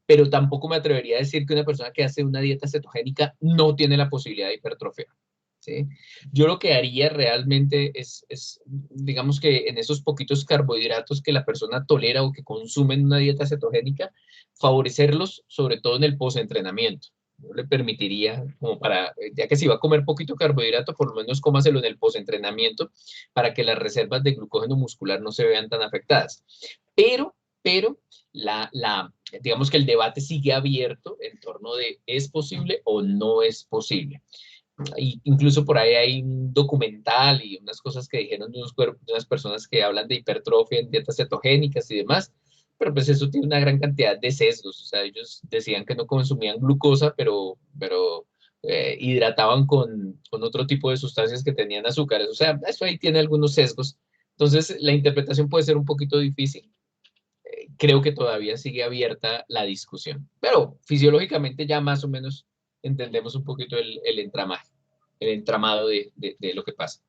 Pero tampoco me atrevería a decir que una persona que hace una dieta cetogénica no tiene la posibilidad de hipertrofiar. ¿Sí? Yo lo que haría realmente es, digamos que en esos poquitos carbohidratos que la persona tolera o que consume en una dieta cetogénica, favorecerlos sobre todo en el postentrenamiento. Yo le permitiría, como para, ya que si va a comer poquito carbohidrato, por lo menos cómaselo en el postentrenamiento para que las reservas de glucógeno muscular no se vean tan afectadas. Pero digamos que el debate sigue abierto en torno de ¿es posible o no es posible? Incluso por ahí hay un documental y unas cosas que dijeron de unas personas que hablan de hipertrofia en dietas cetogénicas y demás, pero pues eso tiene una gran cantidad de sesgos. O sea, ellos decían que no consumían glucosa, pero hidrataban con otro tipo de sustancias que tenían azúcares. O sea, eso ahí tiene algunos sesgos. Entonces, la interpretación puede ser un poquito difícil. Creo que todavía sigue abierta la discusión, pero fisiológicamente ya más o menos entendemos un poquito el entramado de lo que pasa.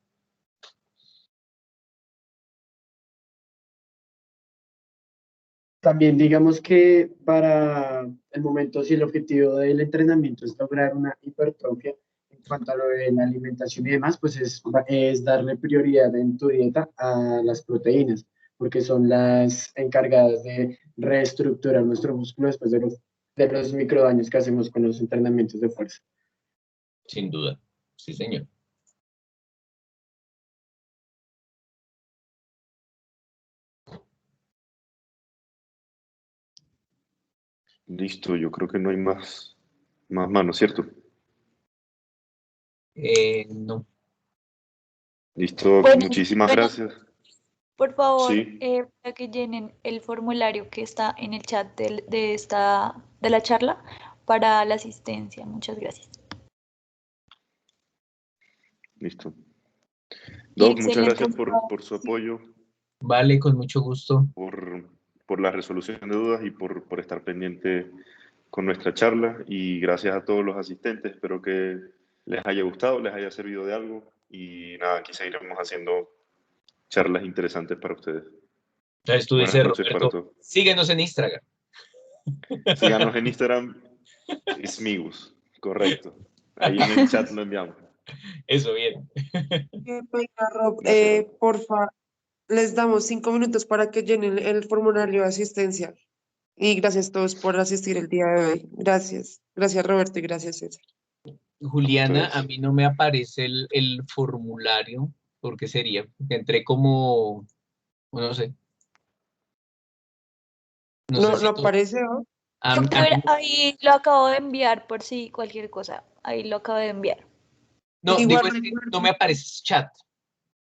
También digamos que para el momento, si el objetivo del entrenamiento es lograr una hipertrofia en cuanto a lo de la alimentación y demás, pues es darle prioridad en tu dieta a las proteínas, porque son las encargadas de reestructurar nuestro músculo después de los microdaños que hacemos con los entrenamientos de fuerza. Sin duda. Sí, señor. Listo, yo creo que no hay más manos, ¿cierto? No. Listo, Bueno, muchísimas bueno, gracias. por favor, Sí, para que llenen el formulario que está en el chat de la charla para la asistencia. Muchas gracias. listo. Y Doc, muchas excelente. gracias por su apoyo, Vale, con mucho gusto. por la resolución de dudas y por estar pendiente con nuestra charla. Y gracias a todos los asistentes. Espero que les haya gustado, les haya servido de algo. Y nada, aquí seguiremos haciendo charlas interesantes para ustedes. Entonces tú Buenas dices, noches para Roberto, todos. síguenos en Instagram. Síganos en Instagram, Ismigus, correcto. Ahí en el chat lo enviamos. Eso, bien. Qué pena, Rob. Gracias, Rob. Porfa, les damos 5 minutos para que llenen el formulario de asistencia. Y gracias a todos por asistir el día de hoy. Gracias. Gracias, Roberto, y gracias, César. Juliana, a Ustedes. mí no me aparece el formulario. ¿Por qué sería? Porque entré como, no sé. No sé No, si no tú. aparece, ¿no? A mí Ahí lo acabo de enviar por si cualquier cosa. Ahí lo acabo de enviar. no, digo, Igual es que no me aparece chat.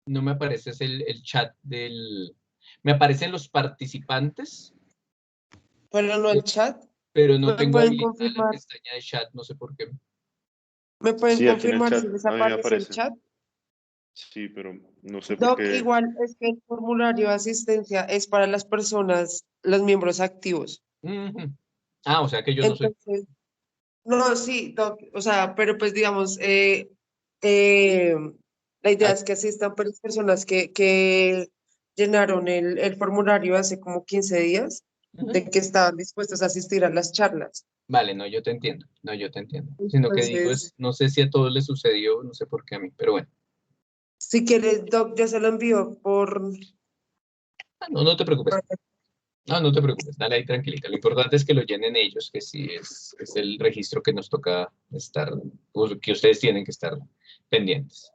No me aparece el chat del. Me aparecen los participantes, pero no el chat. pero no ¿Me tengo pueden habilitada la confirmar? pestaña de chat, no sé por qué. ¿Me pueden Sí, aquí en el confirmar chat si les a mí me aparece el aparece. chat? Sí, pero no sé por Doc, qué. igual es que el formulario de asistencia es para las personas, los miembros activos. Ujú. Ah, o sea que yo no soy. Entonces, no, sí, Doc, o sea, pero pues digamos, eh, la idea Ah, es que asistan pues, las personas que llenaron el formulario hace como 15 días, ujú. de que estaban dispuestos a asistir a las charlas. Vale, no, yo te entiendo. No, yo te entiendo. Sino que digo, Entonces, no sé si a todos les sucedió, no sé por qué a mí, pero bueno. si quieres, Doc, yo se lo envío por... Ah, no, no te preocupes. No, no te preocupes, dale ahí tranquilita. Lo importante es que lo llenen ellos, que sí es el registro que nos toca estar, o que ustedes tienen que estar pendientes.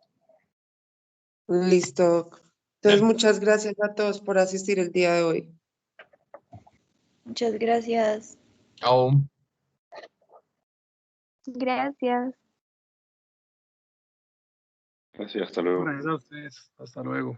Listo, Doc. Entonces, muchas gracias a todos por asistir el día de hoy. Muchas gracias. Chao. Gracias. Gracias, hasta luego. Gracias a ustedes. Hasta luego.